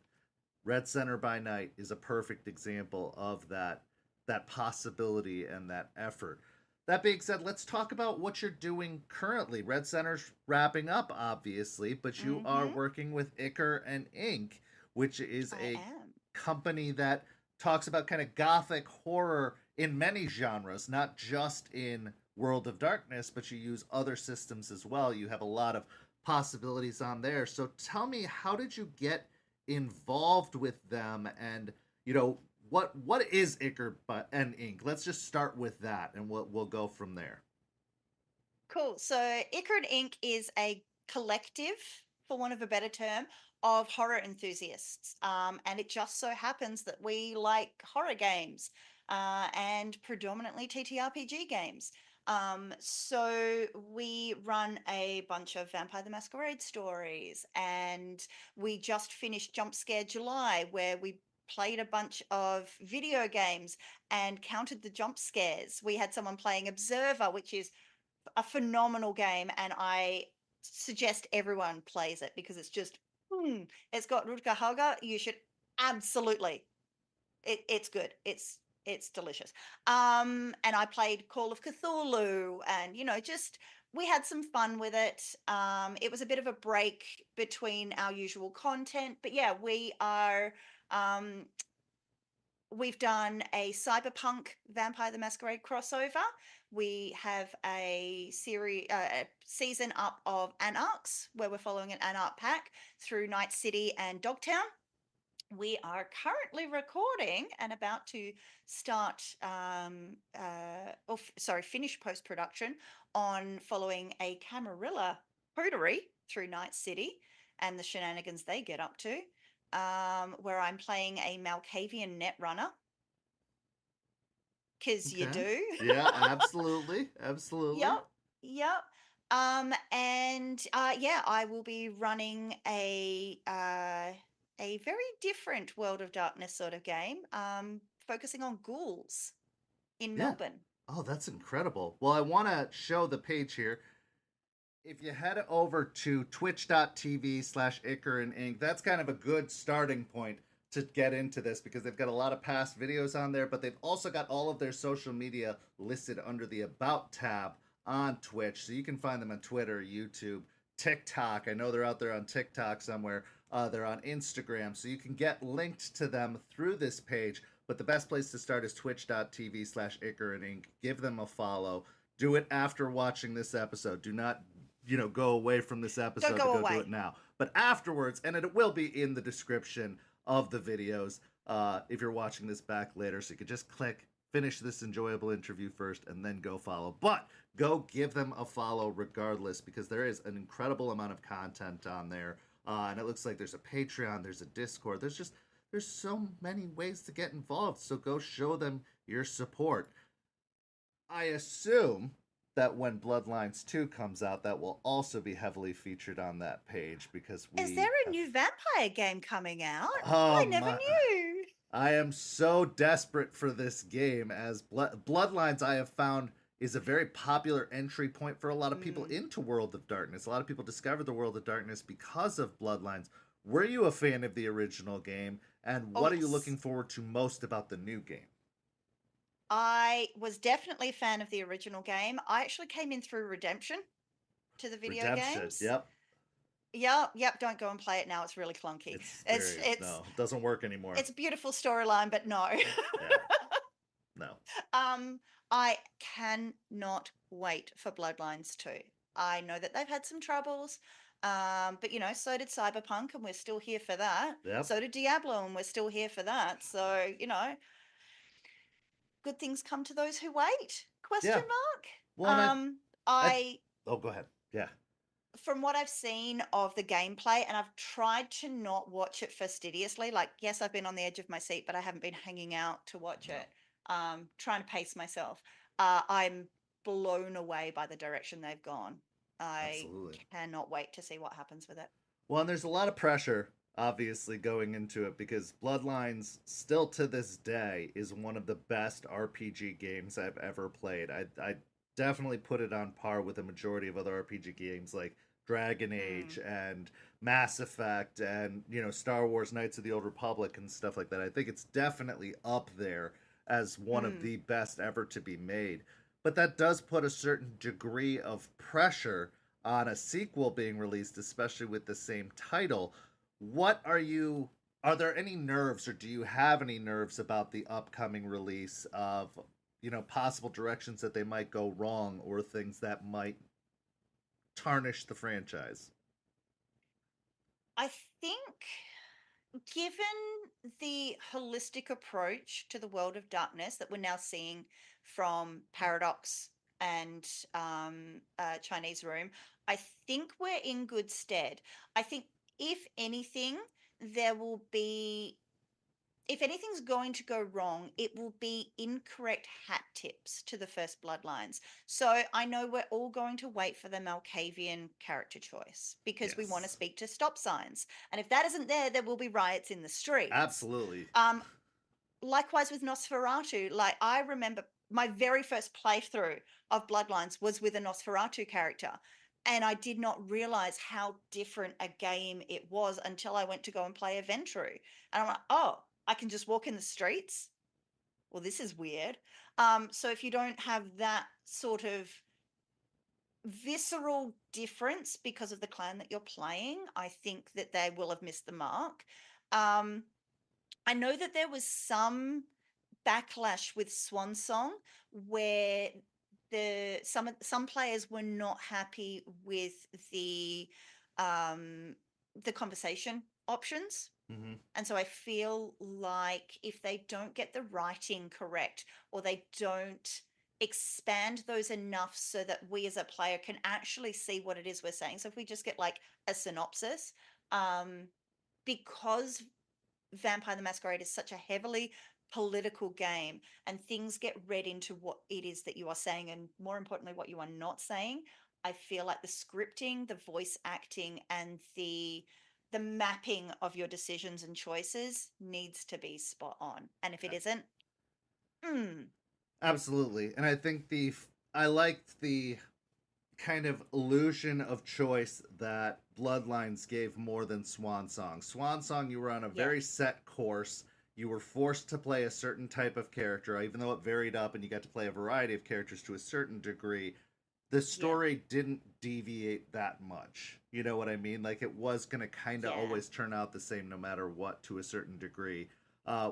Red Center by Night is a perfect example of that possibility and that effort. That being said, let's talk about what you're doing currently. Red Center's wrapping up, obviously, but you are Mm-hmm. working with Ichor and Ink, which is I a am. company that talks about kind of gothic horror in many genres, not just in World of Darkness, but you use other systems as well. You have a lot of possibilities on there. So tell me, how did you get involved with them, and what is Ichor and Ink? Let's just start with that, and we'll go from there. Cool. So Ichor and Ink is a collective, for want of a better term, of horror enthusiasts. And it just so happens that we like horror games and predominantly TTRPG games. So we run a bunch of Vampire the Masquerade stories, and we just finished Jump Scare July, where we played a bunch of video games and counted the jump scares. We had someone playing Observer, which is a phenomenal game, and I suggest everyone plays it because it's just, it's got Rutger Hauer. You should absolutely. It's good. It's delicious. And I played Call of Cthulhu, and just we had some fun with it. It was a bit of a break between our usual content, but yeah, um we've done a cyberpunk Vampire the Masquerade crossover. We have a season up of Anarchs, where we're following an Anarch pack through Night City and Dogtown. We are currently recording and about to start, finish post production on following a Camarilla coterie through Night City and the shenanigans they get up to, where I'm playing a Malkavian netrunner, because you Okay. do. Yeah, absolutely. Absolutely. Yep, yep. And yeah, I will be running a very different World of Darkness sort of game, focusing on ghouls in Yeah. Melbourne. Oh, that's incredible. Well, I want to show the page here. If you head over to twitch.tv/ Ichor and Ink, that's kind of a good starting point to get into this, because they've got a lot of past videos on there, but they've also got all of their social media listed under the About tab on Twitch. So you can find them on Twitter, YouTube, TikTok. I know they're out there on TikTok somewhere. They're on Instagram. So you can get linked to them through this page. But the best place to start is twitch.tv/ Ichor and Ink. Give them a follow. Do it after watching this episode. Do not go away from this episode Don't to go go do away. it now. But afterwards, and it will be in the description of the videos, if you're watching this back later, so you could just click finish this enjoyable interview first and then go follow. But go give them a follow regardless, because there is an incredible amount of content on there, and it looks like there's a Patreon, there's a Discord, there's so many ways to get involved. So go show them your support. I assume that when Bloodlines 2 comes out, that will also be heavily featured on that page, because Is we there a have... new vampire game coming out? Oh I never my... knew. I am so desperate for this game, as Bloodlines, I have found, is a very popular entry point for a lot of people into World of Darkness. A lot of people discovered the World of Darkness because of Bloodlines. Were you a fan of the original game, and Oh, what are you yes. looking forward to most about the new game? I was definitely a fan of the original game. I actually came in through Redemption to the video Redemption, games. yep. Yep. Don't go and play it now. It's really clunky. It's It's very... it's no, it doesn't work anymore. it's a beautiful storyline, but no. Yeah, no. I cannot wait for Bloodlines 2. I know that they've had some troubles, but so did Cyberpunk, and we're still here for that. Yep. So did Diablo, and we're still here for that. So good things come to those who wait? Yeah. Question mark. Well, and I... I oh, go ahead. Yeah. From what I've seen of the gameplay, and I've tried to not watch it fastidiously. Like, yes, I've been on the edge of my seat, but I haven't been hanging out to watch No. it. Trying to pace myself. I'm blown away by the direction they've gone. I Absolutely. cannot wait to see what happens with it. Well, and there's a lot of pressure, obviously, going into it because Bloodlines, still to this day, is one of the best RPG games I've ever played. I definitely put it on par with a majority of other RPG games like Dragon Age Mm, and Mass Effect and, Star Wars Knights of the Old Republic and stuff like that. I think it's definitely up there as one of mm. the best ever to be made. But that does put a certain degree of pressure on a sequel being released, especially with the same title. What are there any nerves or do you have any nerves about the upcoming release of, possible directions that they might go wrong or things that might tarnish the franchise? I think, given the holistic approach to the world of darkness that we're now seeing from Paradox and Chinese Room, I think we're in good stead. I think, if anything, there will be if anything's going to go wrong, it will be incorrect hat tips to the first Bloodlines. So I know we're all going to wait for the Malkavian character choice because we want to Yes. speak to stop signs. And if that isn't there, there will be riots in the streets. Absolutely. Um, Likewise with Nosferatu. Like, I remember my very first playthrough of Bloodlines was with a Nosferatu character. And I did not realize how different a game it was until I went to go and play Aventru. And I'm like, oh, I can just walk in the streets? Well, this is weird. So if you don't have that sort of visceral difference because of the clan that you're playing, I think that they will have missed the mark. Um, I know that there was some backlash with Swan Song where some players were not happy with the um the conversation options. Mm-hmm. And so I feel like if they don't get the writing correct, or they don't expand those enough so that we as a player can actually see what it is we're saying. So if we just get like a synopsis, um because Vampire the Masquerade is such a heavily political game, and things get read into what it is that you are saying, and more importantly, what you are not saying. I feel like the scripting, the voice acting, and the mapping of your decisions and choices needs to be spot on. And if it isn't, mm, Absolutely. And I think I liked the kind of illusion of choice that Bloodlines gave more than Swan Song. Swan Song, you were on a yeah, very set course. You were forced to play a certain type of character, even though it varied up and you got to play a variety of characters to a certain degree. The yeah, story didn't deviate that much. You know what I mean? Like it was going to kind of yeah. always turn out the same no matter what to a certain degree.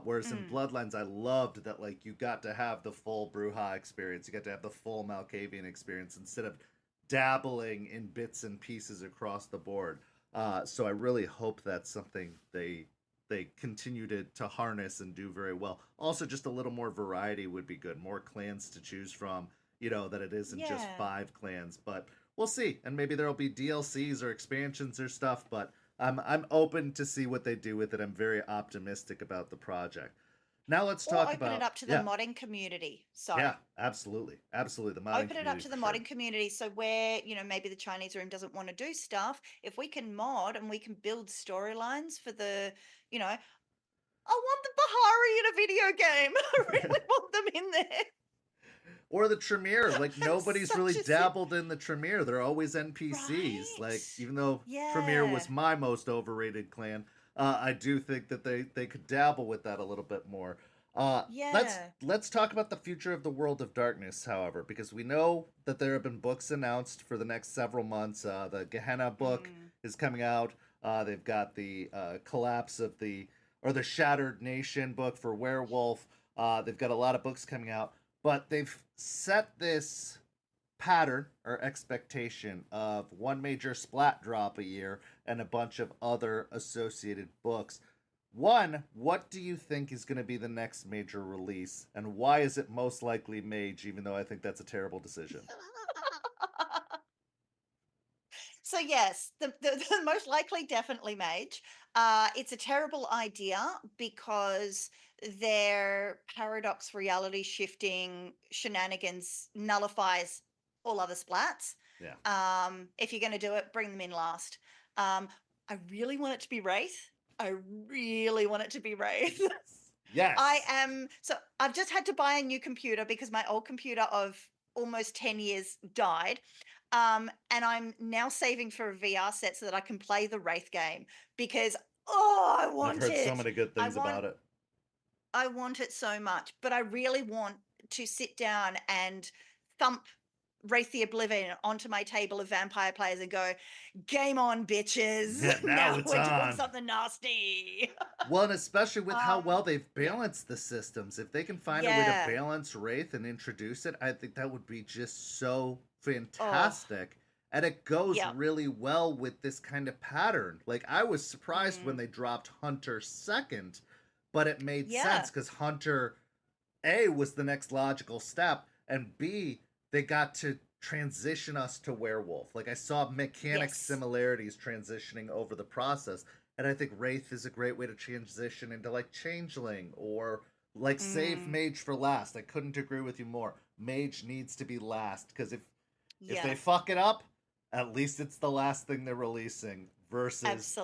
Whereas in Mm, Bloodlines, I loved that like you got to have the full Bruja experience, you got to have the full Malkavian experience instead of dabbling in bits and pieces across the board. So I really hope that's something they continue to harness and do very well. Also, just a little more variety would be good. More clans to choose from. That it isn't just yeah. 5 clans, but we'll see. And maybe there'll be DLCs or expansions or stuff. But I'm open to see what they do with it. I'm very optimistic about the project. Now let's Or talk open it about up to the yeah, modding community. yeah, Sorry. absolutely, absolutely the modding Open it up community to for the sure. modding community, so where maybe the Chinese Room doesn't want to do stuff, if we can mod and we can build storylines for the I want the Bahari in a video game. I really want them in there. Or the Tremere. Like I'm nobody's really such a dabbled in the Tremere. They're always NPCs. right. Like even though Tremere Yeah. was my most overrated clan, I do think that they could dabble with that a little bit more. Let's Yeah. let's talk about the future of the World of Darkness, however, because we know that there have been books announced for the next several months. The Gehenna book Mm. is coming out. They've got the collapse of the Shattered Nation book for Werewolf. They've got a lot of books coming out, but they've set this pattern or expectation of one major splat drop a year and a bunch of other associated books. One, what do you think is going to be the next major release, and why is it most likely Mage, even though I think that's a terrible decision? So yes, the most likely definitely Mage. It's a terrible idea because their paradox reality shifting shenanigans nullifies all other splats. If you're going to do it, bring them in last. I really want it to be Wraith. I really want it to be Wraith. Yes. So I've just had to buy a new computer because my old computer of almost 10 years died. And I'm now saving for a VR set so that I can play the Wraith game because, I want I've heard it. so many good things about it. I want it so much, but I really want to sit down and thump Wraith the Oblivion onto my table of vampire players and go, game on, bitches. Yeah, now it's we're on. doing something nasty. Well, and especially with how well they've balanced the systems. If they can find a way to balance Wraith and introduce it, I think that would be just so fantastic. And it goes really well with this kind of pattern. Like, I was surprised when they dropped Hunter second, but it made sense because Hunter, A, was the next logical step, and B, they got to transition us to werewolf. Like, I saw mechanic similarities transitioning over the process, and I think Wraith is a great way to transition into, like, Changeling, or, like, save Mage for last. I couldn't agree with you more. Mage needs to be last, because if they fuck it up, at least it's the last thing they're releasing, versus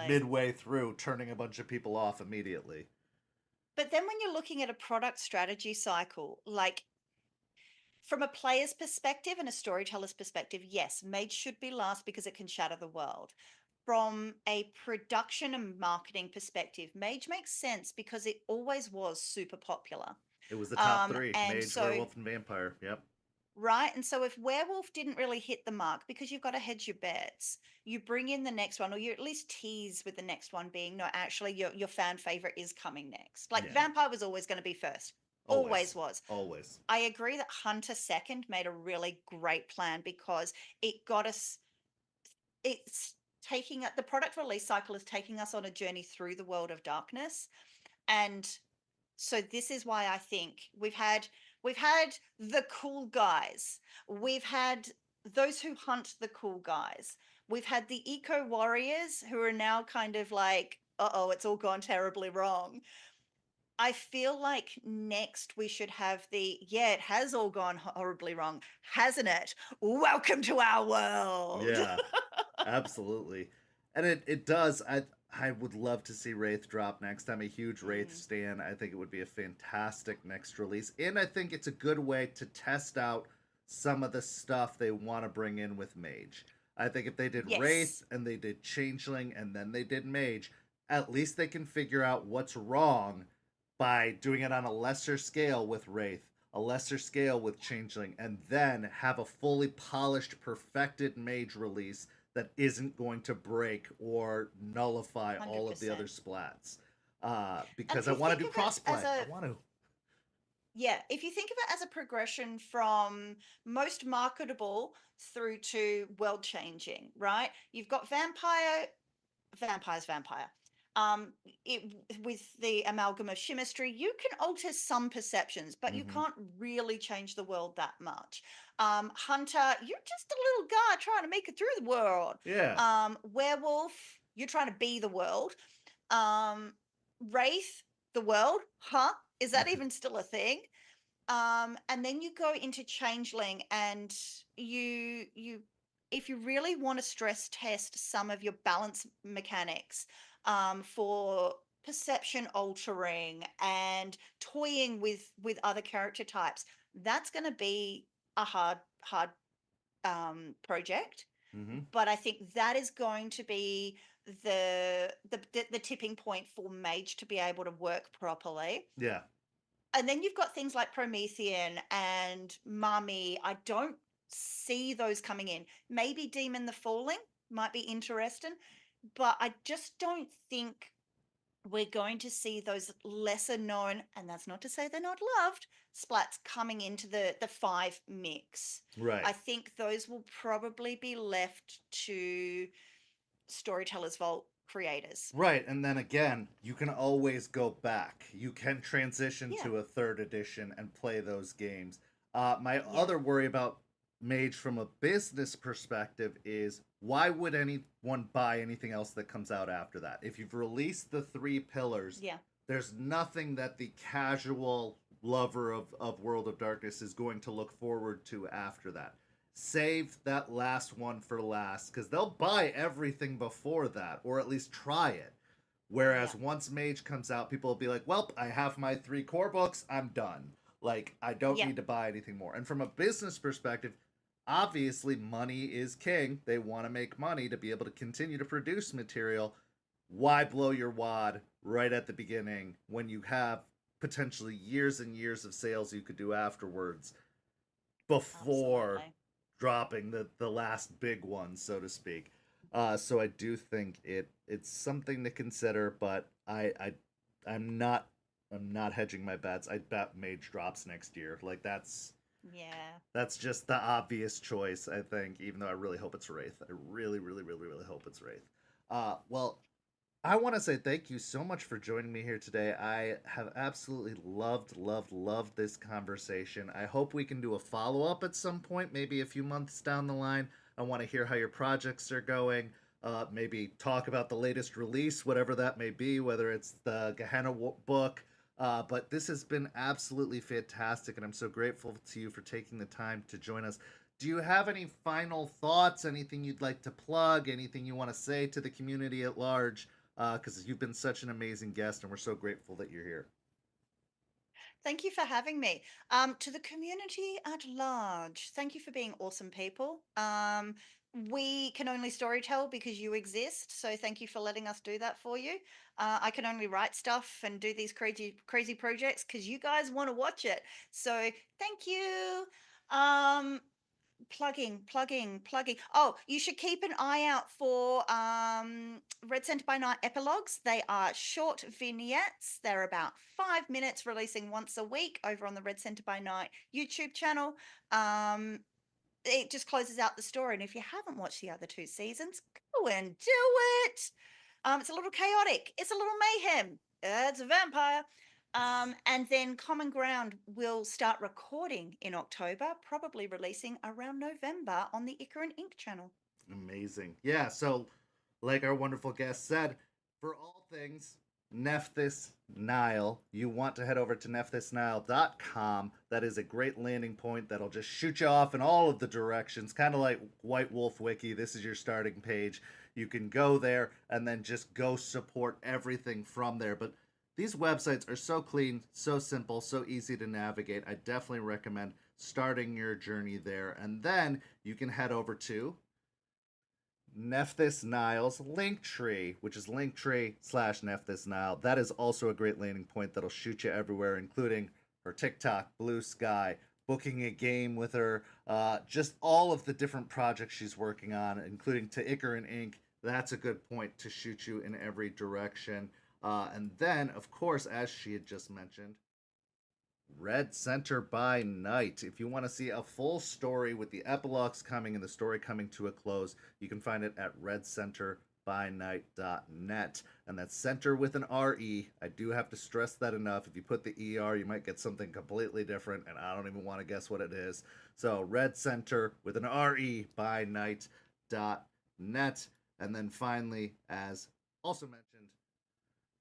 midway through turning a bunch of people off immediately. But then when you're looking at a product strategy cycle, like, from a player's perspective and a storyteller's perspective, yes, Mage should be last because it can shatter the world. From a production and marketing perspective, Mage makes sense because it always was super popular. It was the top three, Mage, Werewolf, and Vampire. Yep. Right. And so if Werewolf didn't really hit the mark, because you've got to hedge your bets, you bring in the next one, or you at least tease with the next one being, no, actually, your fan favorite is coming next. Like, Vampire was always going to be first. Always was. Always. I agree that Hunter second made a really great plan because it got us, it's taking the product release cycle is taking us on a journey through the world of darkness. And so this is why I think we've had the cool guys. We've had those who hunt the cool guys. We've had the eco warriors who are now kind of like, it's all gone terribly wrong. I feel like next we should have it has all gone horribly wrong, hasn't it? Welcome to our world. Yeah, absolutely. And it does. I would love to see Wraith drop next. I'm a huge Wraith stan. I think it would be a fantastic next release. And I think it's a good way to test out some of the stuff they want to bring in with Mage. I think if they did Wraith and they did Changeling and then they did Mage, at least they can figure out what's wrong by doing it on a lesser scale with Wraith, a lesser scale with Changeling, and then have a fully polished, perfected Mage release that isn't going to break or nullify 100%. All of the other splats. Because I want to do crossplay. I want to. Yeah, if you think of it as a progression from most marketable through to world changing, right? You've got vampire's vampire. With the amalgam of chemistry, you can alter some perceptions, but you can't really change the world that much. Hunter, you're just a little guy trying to make it through the world. Yeah. Werewolf, you're trying to be the world. Wraith, the world, huh? Is that even still a thing? And then you go into Changeling, and you if you really want to stress test some of your balance mechanics, for perception altering and toying with other character types, that's going to be a hard project. But I think that is going to be the tipping point for Mage to be able to work properly. Yeah. And then you've got things like Promethean and Mummy. I don't see those coming in. Maybe Demon the Falling might be interesting, but I just don't think we're going to see those lesser known, and that's not to say they're not loved, splats coming into the 5 mix. Right. I think those will probably be left to Storyteller's Vault creators. Right, and then again, you can always go back. You can transition to a 3rd edition and play those games. My other worry about Mage from a business perspective is, why would anyone buy anything else that comes out after that? If you've released the 3 pillars, there's nothing that the casual lover of World of Darkness is going to look forward to after that. save that last one for last, because they'll buy everything before that, or at least try it. Whereas once Mage comes out, people will be like, well, I have my 3 core books, I'm done. Like, I don't need to buy anything more. And from a business perspective, obviously money is king. They want to make money to be able to continue to produce material. Why blow your wad right at the beginning when you have potentially years and years of sales you could do afterwards before dropping the last big one, so to speak? So I do think it's something to consider, but I'm not hedging my bets. I bet Mage drops next year. Like that's just the obvious choice, I think, even though I really hope it's Wraith. I really, really, really, really hope it's Wraith. Well, I want to say thank you so much for joining me here today. I have absolutely loved this conversation. I hope we can do a follow-up at some point, maybe a few months down the line. I want to hear how your projects are going. Maybe talk about the latest release, whatever that may be, whether it's the Gehenna book. But this has been absolutely fantastic, and I'm so grateful to you for taking the time to join us. Do you have any final thoughts, anything you'd like to plug, anything you want to say to the community at large? Because you've been such an amazing guest, and we're so grateful that you're here. Thank you for having me. To the community at large, thank you for being awesome people. We can only storytell because you exist, so thank you for letting us do that for you. I can only write stuff and do these crazy projects because you guys want to watch it. So thank you. Plugging. Oh, you should keep an eye out for Red Center by Night epilogues. They are short vignettes. They're about 5 minutes, releasing once a week over on the Red Center by Night YouTube channel. It just closes out the story. And if you haven't watched the other 2 seasons, go and do it. It's a little chaotic. It's a little mayhem. It's a vampire. And then Common Ground will start recording in October, probably releasing around November on the Ichor and Ink channel. Amazing. Yeah, so like our wonderful guest said, for all things NephthysNile, you want to head over to NephthysNile.com. That is a great landing point that'll just shoot you off in all of the directions, kind of like White Wolf Wiki. This is your starting page. You can go there and then just go support everything from there. But these websites are so clean, so simple, so easy to navigate. I definitely recommend starting your journey there. And then you can head over to NephthysNile's Linktree, which is Linktree/NephthysNile. That is also a great landing point that'll shoot you everywhere, including her TikTok, Blue Sky, booking a game with her, just all of the different projects she's working on, including to Ichor and Ink. That's a good point to shoot you in every direction. And then, of course, as she had just mentioned, Red Center by Night. If you want to see a full story with the epilogues coming and the story coming to a close, you can find it at redcenterbynight.net. And that's center with an R-E. I do have to stress that enough. If you put the E-R, you might get something completely different, and I don't even want to guess what it is. So Red Center with an R-E by night.net. And then finally, as also mentioned,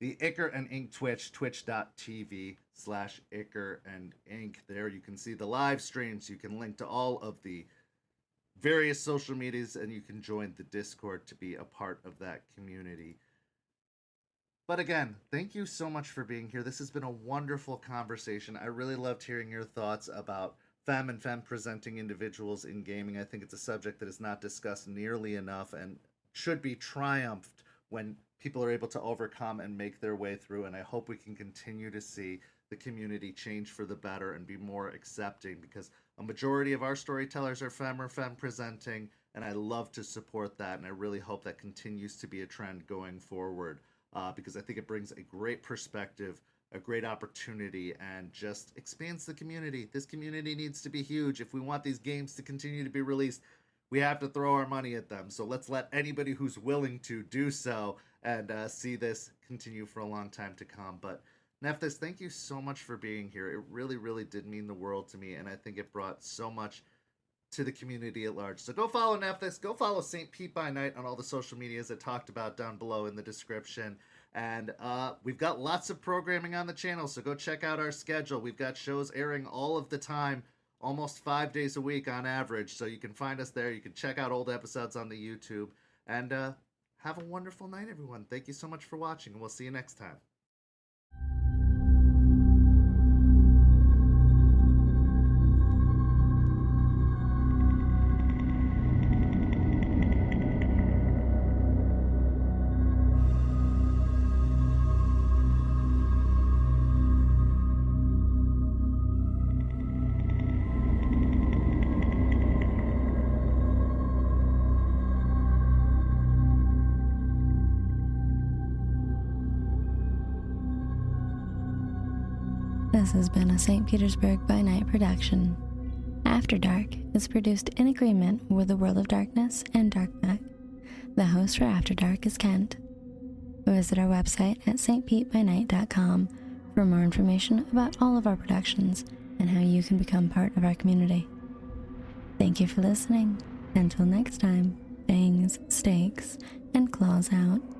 the Ichor and Ink Twitch, twitch.tv/Ichor and Ink. There you can see the live streams. You can link to all of the various social medias, and you can join the Discord to be a part of that community. But again, thank you so much for being here. This has been a wonderful conversation. I really loved hearing your thoughts about femme and femme presenting individuals in gaming. I think it's a subject that is not discussed nearly enough and should be triumphed when people are able to overcome and make their way through. And I hope we can continue to see the community change for the better and be more accepting, because a majority of our storytellers are femme or femme presenting, and I love to support that. And I really hope that continues to be a trend going forward, because I think it brings a great perspective, a great opportunity, and just expands the community. This community needs to be huge. If we want these games to continue to be released, we have to throw our money at them. So let's let anybody who's willing to do so and see this continue for a long time to come. But Nephthys, thank you so much for being here. It really, really did mean the world to me, and I think it brought so much to the community at large. So go follow Nephthys. Go follow St. Pete by Night on all the social medias I talked about down below in the description. And we've got lots of programming on the channel, so go check out our schedule. We've got shows airing all of the time, almost 5 days a week on average. So you can find us there. You can check out old episodes on the YouTube. And have a wonderful night, everyone. Thank you so much for watching, and we'll see you next time. This has been a St. Petersburg by Night production. After Dark is produced in agreement with the World of Darkness and Darkback. The host for After Dark is Kent. Visit our website at stpetbynight.com for more information about all of our productions and how you can become part of our community. Thank you for listening. Until next time, fangs, stakes, and claws out.